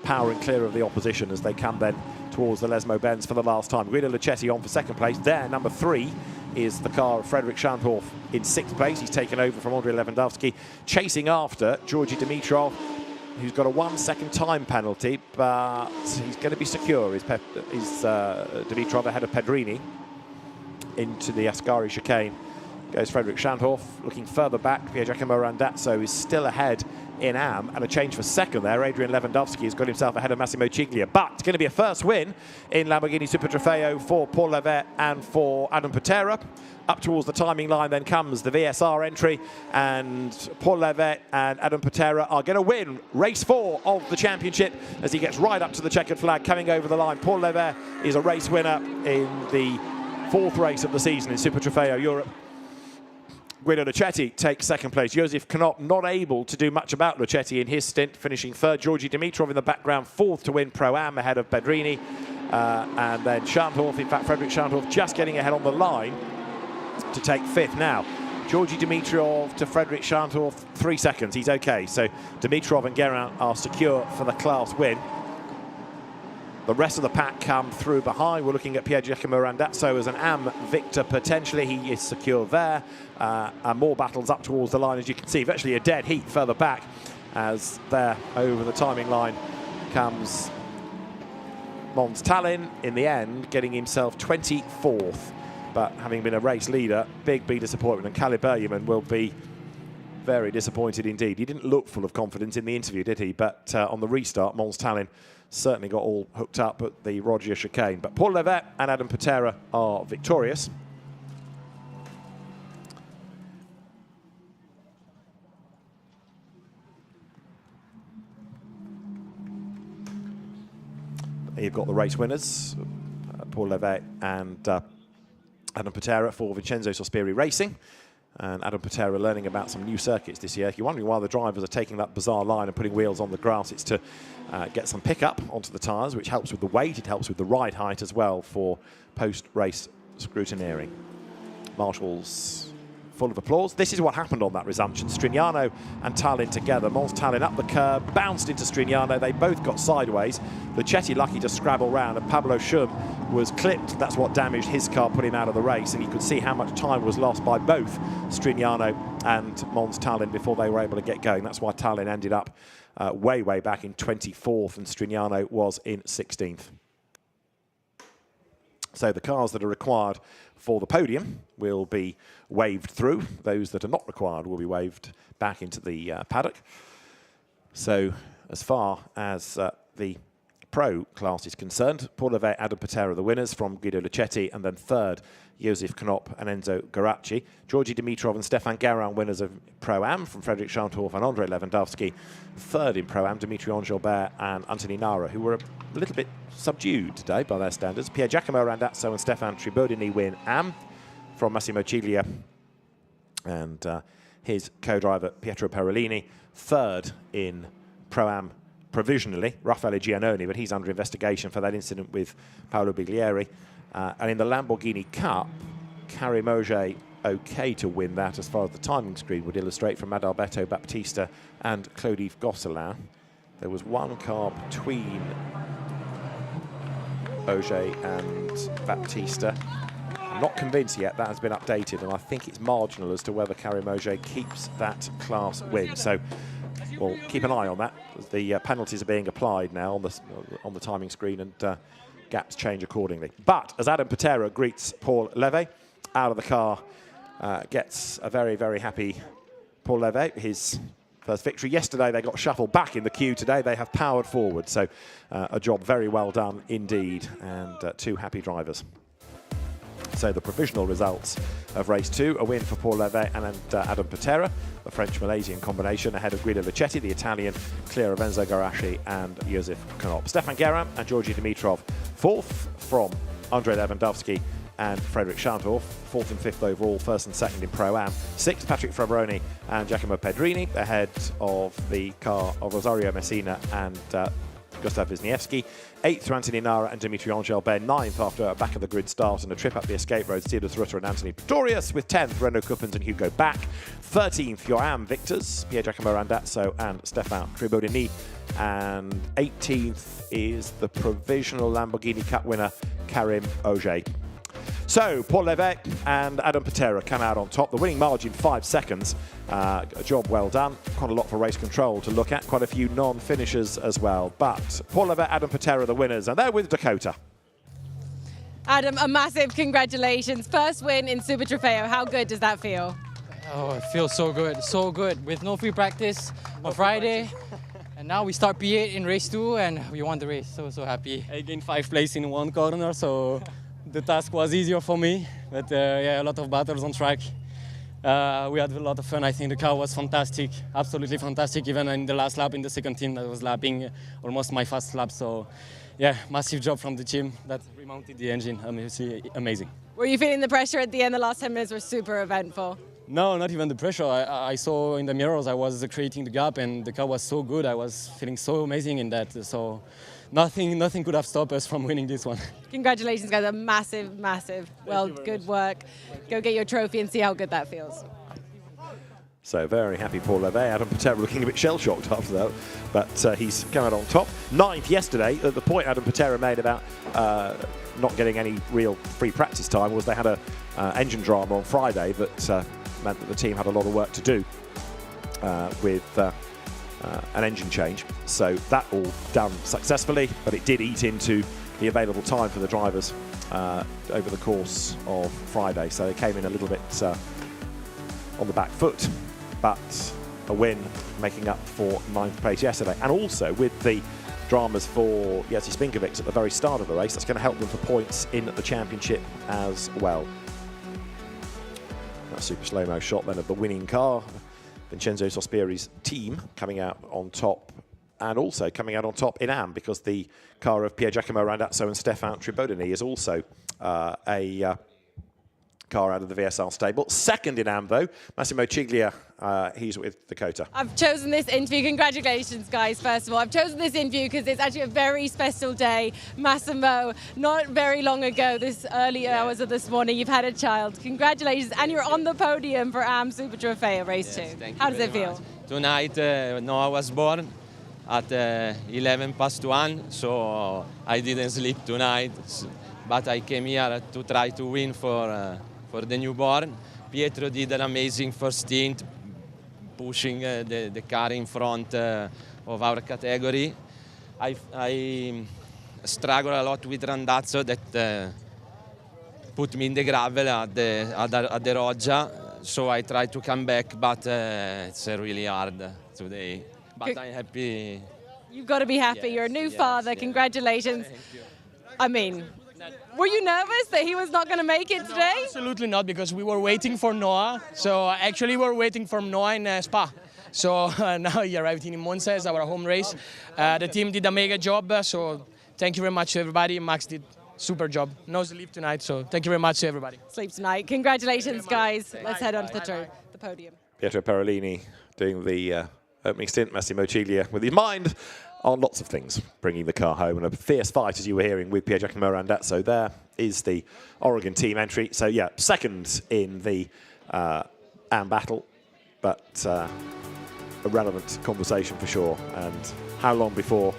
powering clear of the opposition as they come then towards the Lesmo Benz for the last time. Guido Luchetti on for second place. There, number 3 is the car of Frederick Schandorf in 6th place. He's taken over from Andrei Lewandowski, chasing after Georgi Dimitrov, who's got a 1 second time penalty, but he's going to be secure. Is Dimitrov ahead of Pedrini into the Ascari chicane. Goes Frederick Schandorf. Looking further back, Pier Giacomo Randazzo is still ahead in AM, and a change for second there. Adrian Lewandowski has got himself ahead of Massimo Ciglia, but it's going to be a first win in Lamborghini Super Trofeo for Paul Levet and for Adam Patera. Up towards the timing line then comes the VSR entry, and Paul Levet and Adam Patera are going to win race 4 of the championship as he gets right up to the checkered flag coming over the line. Paul Levet is a race winner in the 4th race of the season in Super Trofeo Europe. Guido Luchetti takes second place. Josef Knopp not able to do much about Luchetti in his stint, finishing third. Georgi Dimitrov in the background, 4th to win Pro-Am ahead of Pedrini. And then Schandorf, in fact, Frederick Schandorf just getting ahead on the line to take 5th now. Georgi Dimitrov to Frederick Schandorf, 3 seconds. He's okay. So Dimitrov and Guerin are secure for the class win. The rest of the pack come through behind. We're looking at Pier Giacomo Randazzo as an AM victor potentially. He is secure there. And more battles up towards the line, as you can see. Virtually a dead heat further back as there over the timing line comes Mons Tallinn in the end, getting himself 24th. But having been a race leader, big disappointment. And Kalle Bergman will be very disappointed indeed. He didn't look full of confidence in the interview, did he? But on the restart, Mons Tallinn certainly got all hooked up at the Roggia chicane. But Paul Levet and Adam Patera are victorious. You've got the race winners, Paul Levet and Adam Patera for Vincenzo Sospiri Racing. And Adam Patera learning about some new circuits this year. If you're wondering why the drivers are taking that bizarre line and putting wheels on the grass, it's to get some pickup onto the tyres, which helps with the weight. It helps with the ride height as well for post-race scrutineering. Marshall's full of applause. This is what happened on that resumption. Strignano and Tallinn together. Mons Tallinn up the curb, bounced into Strignano. They both got sideways. Luchetti lucky to scrabble round, and Pablo Schum was clipped. That's what damaged his car, put him out of the race, and you could see how much time was lost by both Strignano and Mons Tallinn before they were able to get going. That's why Tallinn ended up way back in 24th, and Strignano was in 16th. So the cars that are required for the podium will be waved through. Those that are not required will be waved back into the paddock. So as far as the pro class is concerned. Paul Levet, Adam Patera, the winners from Guido Luchetti, and then third, Josef Knop and Enzo Garacci. Georgi Dimitrov and Stefan Guerin, winners of Pro-Am from Frederick Schandorf and Andrei Lewandowski. Third in Pro-Am, Dimitri Angilbert and Anthony Nara, who were a little bit subdued today by their standards. Pier Giacomo Randazzo and Stefan Tribodini win Am from Massimo Ciglia and his co-driver Pietro Perolini. Third in Pro-Am provisionally, Raffaele Giannoni, but he's under investigation for that incident with Paolo Biglieri. And in the Lamborghini Cup, Karim Auger okay to win that as far as the timing screen would illustrate from Adalberto Baptista and Claude-Yves Gosselin. There was one car between Auger and Baptista. I'm not convinced yet, that has been updated, and I think it's marginal as to whether Karim Auger keeps that class win. So we'll keep an eye on that. The penalties are being applied now on the timing screen, and gaps change accordingly. But as Adam Patera greets Paul Levet out of the car, gets a very, very happy Paul Levet, his first victory. Yesterday they got shuffled back in the queue. Today they have powered forward. So a job very well done indeed, and two happy drivers. So the provisional results of race 2, a win for Paul Levet and Adam Patera, the French-Malaysian combination, ahead of Guido Luchetti, the Italian, clear of Enzo Garacci and Josef Knop. Stefan Guerin and Georgi Dimitrov, fourth from Andrei Lewandowski and Frederick Schandorf, fourth and fifth overall, first and second in Pro-Am. Sixth, Patrick Fabroni and Giacomo Pedrini, ahead of the car of Rosario Messina and Gustav Wisniewski. Eighth for Anthony Nara and Dimitri Angilbert. Ninth after a back of the grid start and a trip up the escape road, Theodor Rutter and Anthony Pretorius, with 10th Renaud Kuppens and Hugo Back. 13th Joam victors, Pier Giacomo Randazzo and Stefan Tribodini. And 18th is the provisional Lamborghini Cup winner, Karim Auger. So Paul Levet and Adam Patera come out on top. The winning margin 5 seconds. A job well done. Quite a lot for race control to look at. Quite a few non-finishers as well. But Paul Levet, Adam Patera, the winners, and they're with Dakota. Adam, a massive congratulations. First win in Super Trofeo. How good does that feel? Oh, it feels so good, so good. With no free practice on Friday. And now we start P8 in race 2 and we won the race. So happy. I gained 5th place in one corner, so the task was easier for me, but yeah, a lot of battles on track. We had a lot of fun. I think the car was fantastic, absolutely fantastic. Even in the last lap in the second team that was lapping almost my fast lap. So yeah, massive job from the team that remounted the engine. Amazing. Were you feeling the pressure at the end? The last 10 minutes were super eventful. No, not even the pressure. I saw in the mirrors I was creating the gap and the car was so good. I was feeling so amazing in that. So nothing could have stopped us from winning this one. Congratulations, guys. A massive, massive, well, good work. Go get your trophy and see how good that feels. So very happy Paul Levet. Adam Patera looking a bit shell-shocked after that, but he's come out on top. 9th yesterday. The point Adam Patera made about not getting any real free practice time was they had a engine drama on Friday that meant that the team had a lot of work to do with an engine change. So that all done successfully, but it did eat into the available time for the drivers over the course of Friday. So they came in a little bit on the back foot, but a win making up for 9th place yesterday. And also with the dramas for Jerzy Spinkovic at the very start of the race, that's going to help them for points in the championship as well. That super slow-mo shot then of the winning car. Vincenzo Sospiri's team coming out on top, and also coming out on top in Am because the car of Pier Giacomo Randazzo and Stefan Tribodini is also a car out of the VSR stable. Second in Am though, Massimo Ciglia, he's with Dakota. I've chosen this interview. Congratulations, guys, first of all. I've chosen this interview because it's actually a very special day. Massimo, not very long ago, this early hours of this morning, you've had a child. Congratulations, and you're on the podium for Am Super Trofeo Race 2. How does it feel? Much. Tonight, Noah was born at 11 past 1, so I didn't sleep tonight. But I came here to try to win for the newborn. Pietro did an amazing first stint, pushing the car in front of our category. I struggled a lot with Randazzo that put me in the gravel at the Roggia, so I tried to come back, but it's really hard today. But I'm happy You've got to be happy. Yes, You're a new yes, father. yes. Congratulations. Thank you. I mean, were you nervous that he was not going to make it today? Absolutely not, because we were waiting for Noah. So actually we're waiting for Noah in Spa. So now he arrived in Monza as our home race. The team did a mega job, so thank you very much to everybody. Max did super job. No sleep tonight, so thank you very much to everybody. Sleep tonight. Congratulations, guys. Let's head on to the podium. Pietro Perolini doing the opening stint, Massimo Ciglia with his mind on lots of things, bringing the car home, and a fierce fight, as you were hearing, with Pier Giacomo Randazzo. There is the Oregon team entry. So, yeah, second in the AM battle, but a relevant conversation for sure. And how long before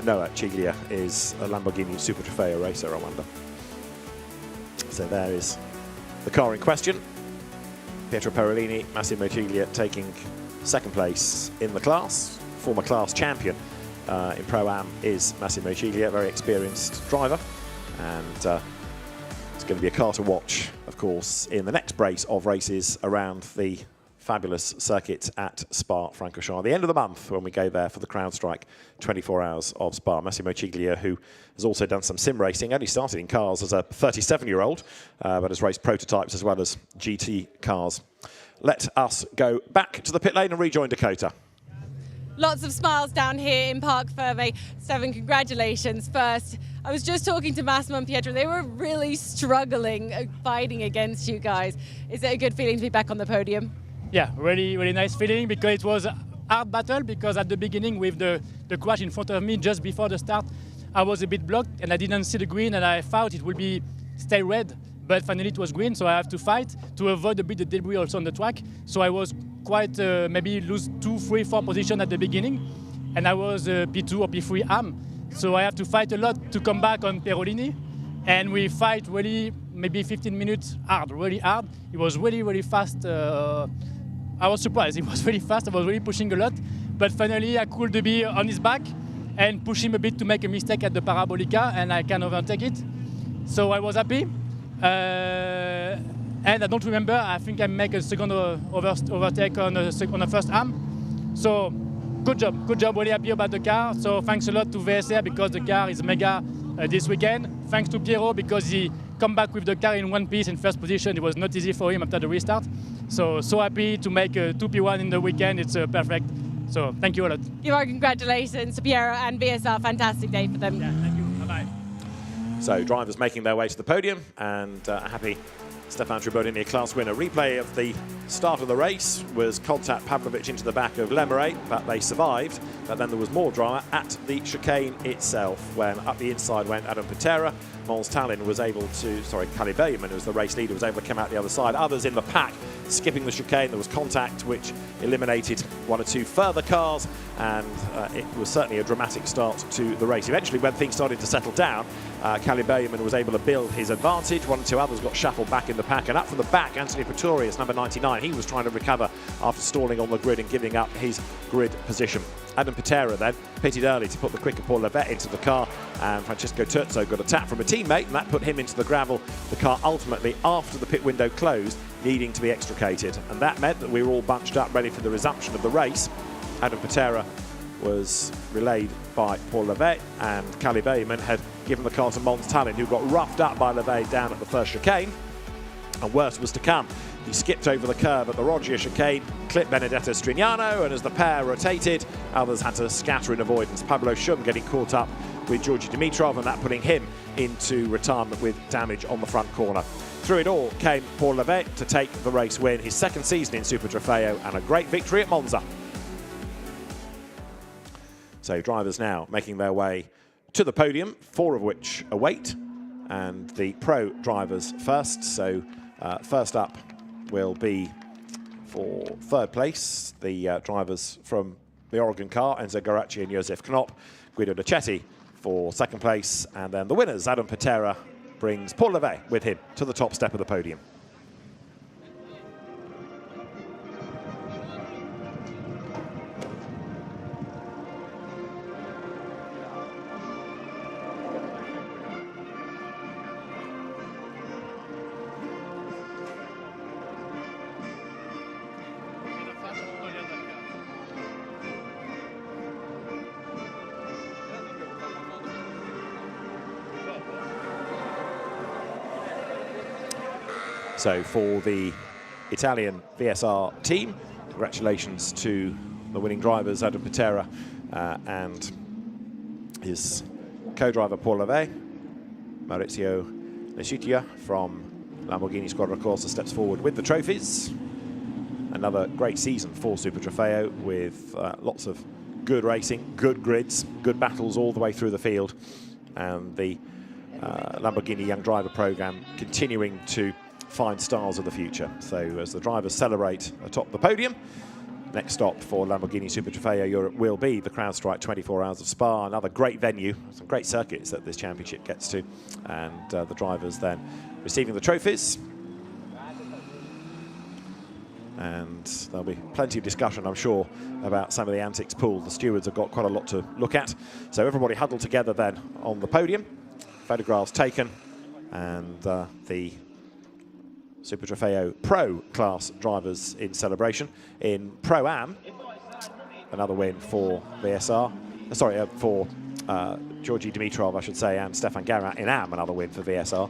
Noah Ciglia is a Lamborghini Super Trofeo racer, I wonder. So there is the car in question. Pietro Perolini, Massimo Ciglia taking second place in the class. Former class champion in Pro-Am is Massimo Ciglia, very experienced driver. And it's going to be a car to watch, of course, in the next brace of races around the fabulous circuit at Spa-Francorchamps. The end of the month when we go there for the CrowdStrike 24 Hours of Spa. Massimo Ciglia, who has also done some sim racing, only started in cars as a 37-year-old, but has raced prototypes as well as GT cars. Let us go back to the pit lane and rejoin Dakota. Lots of smiles down here in Parc Fermé. Stefan, congratulations first. I was just talking to Massimo and Pietro. They were really struggling, fighting against you guys. Is it a good feeling to be back on the podium? Yeah, really, really nice feeling, because it was a hard battle, because at the beginning with the crash in front of me just before the start, I was a bit blocked and I didn't see the green, and I thought it would be stay red, but finally it was green, so I have to fight to avoid a bit the debris also on the track. So I was quite maybe lose 2, 3, 4 positions at the beginning, and I was P2 or P3 AM. So I have to fight a lot to come back on Perolini, and we fight really maybe 15 minutes hard, really hard. It was really, really fast. I was surprised. It was really fast. I was really pushing a lot, but finally I could be on his back and push him a bit to make a mistake at the Parabolica, and I can overtake it. So I was happy. And I don't remember, I think I make a second overtake on the first arm. So good job, really happy about the car. So thanks a lot to VSR, because the car is mega this weekend. Thanks to Piero, because he come back with the car in one piece in first position. It was not easy for him after the restart. So happy to make a 2P1 in the weekend. It's perfect. So thank you a lot. You are, congratulations to Piero and VSR. Fantastic day for them. Yeah, thank you. Bye-bye. So drivers making their way to the podium, and happy Stefan Tribodini, a class winner. Replay of the start of the race was contact Pavlovic into the back of Lemeret, but they survived. But then there was more drama at the chicane itself, when up the inside went Adam Patera. Mons Tallinn was able to, Kalle Bergman, who was the race leader, was able to come out the other side. Others in the pack skipping the chicane. There was contact which eliminated 1 or 2 further cars, and it was certainly a dramatic start to the race. Eventually, when things started to settle down, Kalle Bergman was able to build his advantage. 1 or 2 others got shuffled back in the pack, and up from the back, Anthony Pretorius, number 99, he was trying to recover after stalling on the grid and giving up his grid position. Adam Patera then pitted early to put the quicker Paul Levet into the car, and Francesco Terzo got a tap from a teammate, and that put him into the gravel. The car ultimately, after the pit window closed, needing to be extricated, and that meant that we were all bunched up ready for the resumption of the race. Adam Patera was relayed by Paul Levet, and Kalle Bergman had given the car to Mons Tallinn, who got roughed up by Levet down at the first chicane, and worse was to come. He skipped over the curve at the Roggia chicane, clipped Benedetto Strignano, and as the pair rotated, others had to scatter in avoidance. Pablo Schum getting caught up with Georgi Dimitrov, and that putting him into retirement with damage on the front corner. Through it all came Paul Levet to take the race win, his second season in Super Trofeo, and a great victory at Monza. So drivers now making their way to the podium, 4 of which await, and the pro drivers first. So first up will be, for third place, the drivers from the Oregon car, Enzo Garacci and Josef Knopp. Guido Docetti for second place, and then the winners, Adam Patera, brings Paul Levet with him to the top step of the podium. So for the Italian VSR team, congratulations to the winning drivers, Adam Patera and his co-driver Paul Leve. Maurizio Lesciutia from Lamborghini Squadra Corsa steps forward with the trophies. Another great season for Super Trofeo with lots of good racing, good grids, good battles all the way through the field, and the Lamborghini Young Driver Programme continuing to find stars of the future. So as the drivers celebrate atop the podium, next stop for Lamborghini Super Trofeo Europe will be the CrowdStrike 24 Hours of Spa, another great venue, some great circuits that this championship gets to, and the drivers then receiving the trophies. And there'll be plenty of discussion, I'm sure, about some of the antics pooled. The stewards have got quite a lot to look at. So everybody huddled together then on the podium, photographs taken, and the Super Trofeo Pro class drivers in celebration. In Pro-Am, another win for VSR, sorry, for Georgi Dimitrov, I should say, and Stefan Garat. In Am, another win for VSR.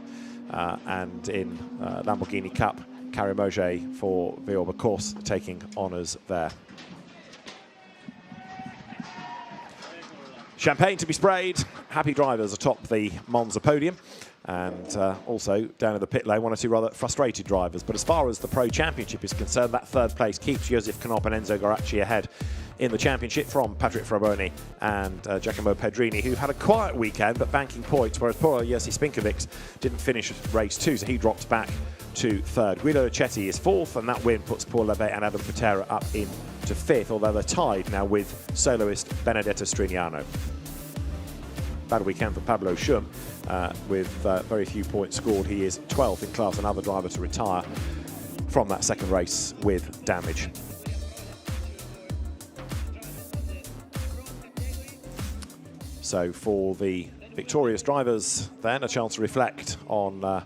And in Lamborghini Cup, Karim Ogier for Vioba Course taking honours there. Champagne to be sprayed, happy drivers atop the Monza podium, and also down in the pit lane, one or two rather frustrated drivers. But as far as the Pro Championship is concerned, that third place keeps Josef Knopp and Enzo Garacci ahead in the championship from Patrick Fraboni and Giacomo Pedrini, who had a quiet weekend but banking points, whereas poor Jerzy Spinkovic didn't finish race 2, so he drops back to third. Guido Cetti is fourth, and that win puts Paul Leve and Adam Patera up into fifth, although they're tied now with soloist Benedetto Strignano. Bad weekend for Pablo Schum, with very few points scored. He is 12th in class, another driver to retire from that second race with damage. So for the victorious drivers then, a chance to reflect on a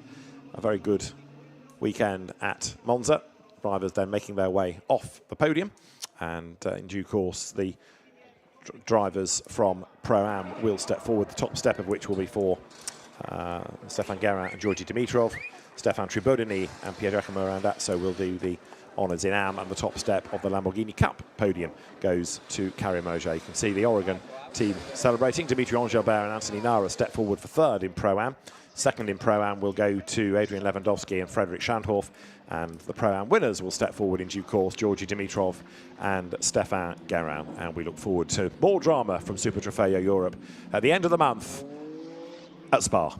very good weekend at Monza. Drivers then making their way off the podium, and in due course the drivers from Pro-Am will step forward, the top step of which will be for Stefan Garat and Georgi Dimitrov. Stefan Tribodini and Pier Giacomo Randazzo will do the honours in Am, and the top step of the Lamborghini Cup podium goes to Karim Ogier. You can see the Oregon team celebrating. Dimitri Angilbert and Anthony Nara step forward for third in Pro-Am. Second in Pro-Am will go to Adrian Lewandowski and Frederick Schandhoff, and the Pro-Am winners will step forward in due course, Georgi Dimitrov and Stefan Garat. And we look forward to more drama from Super Trofeo Europe at the end of the month at Spa.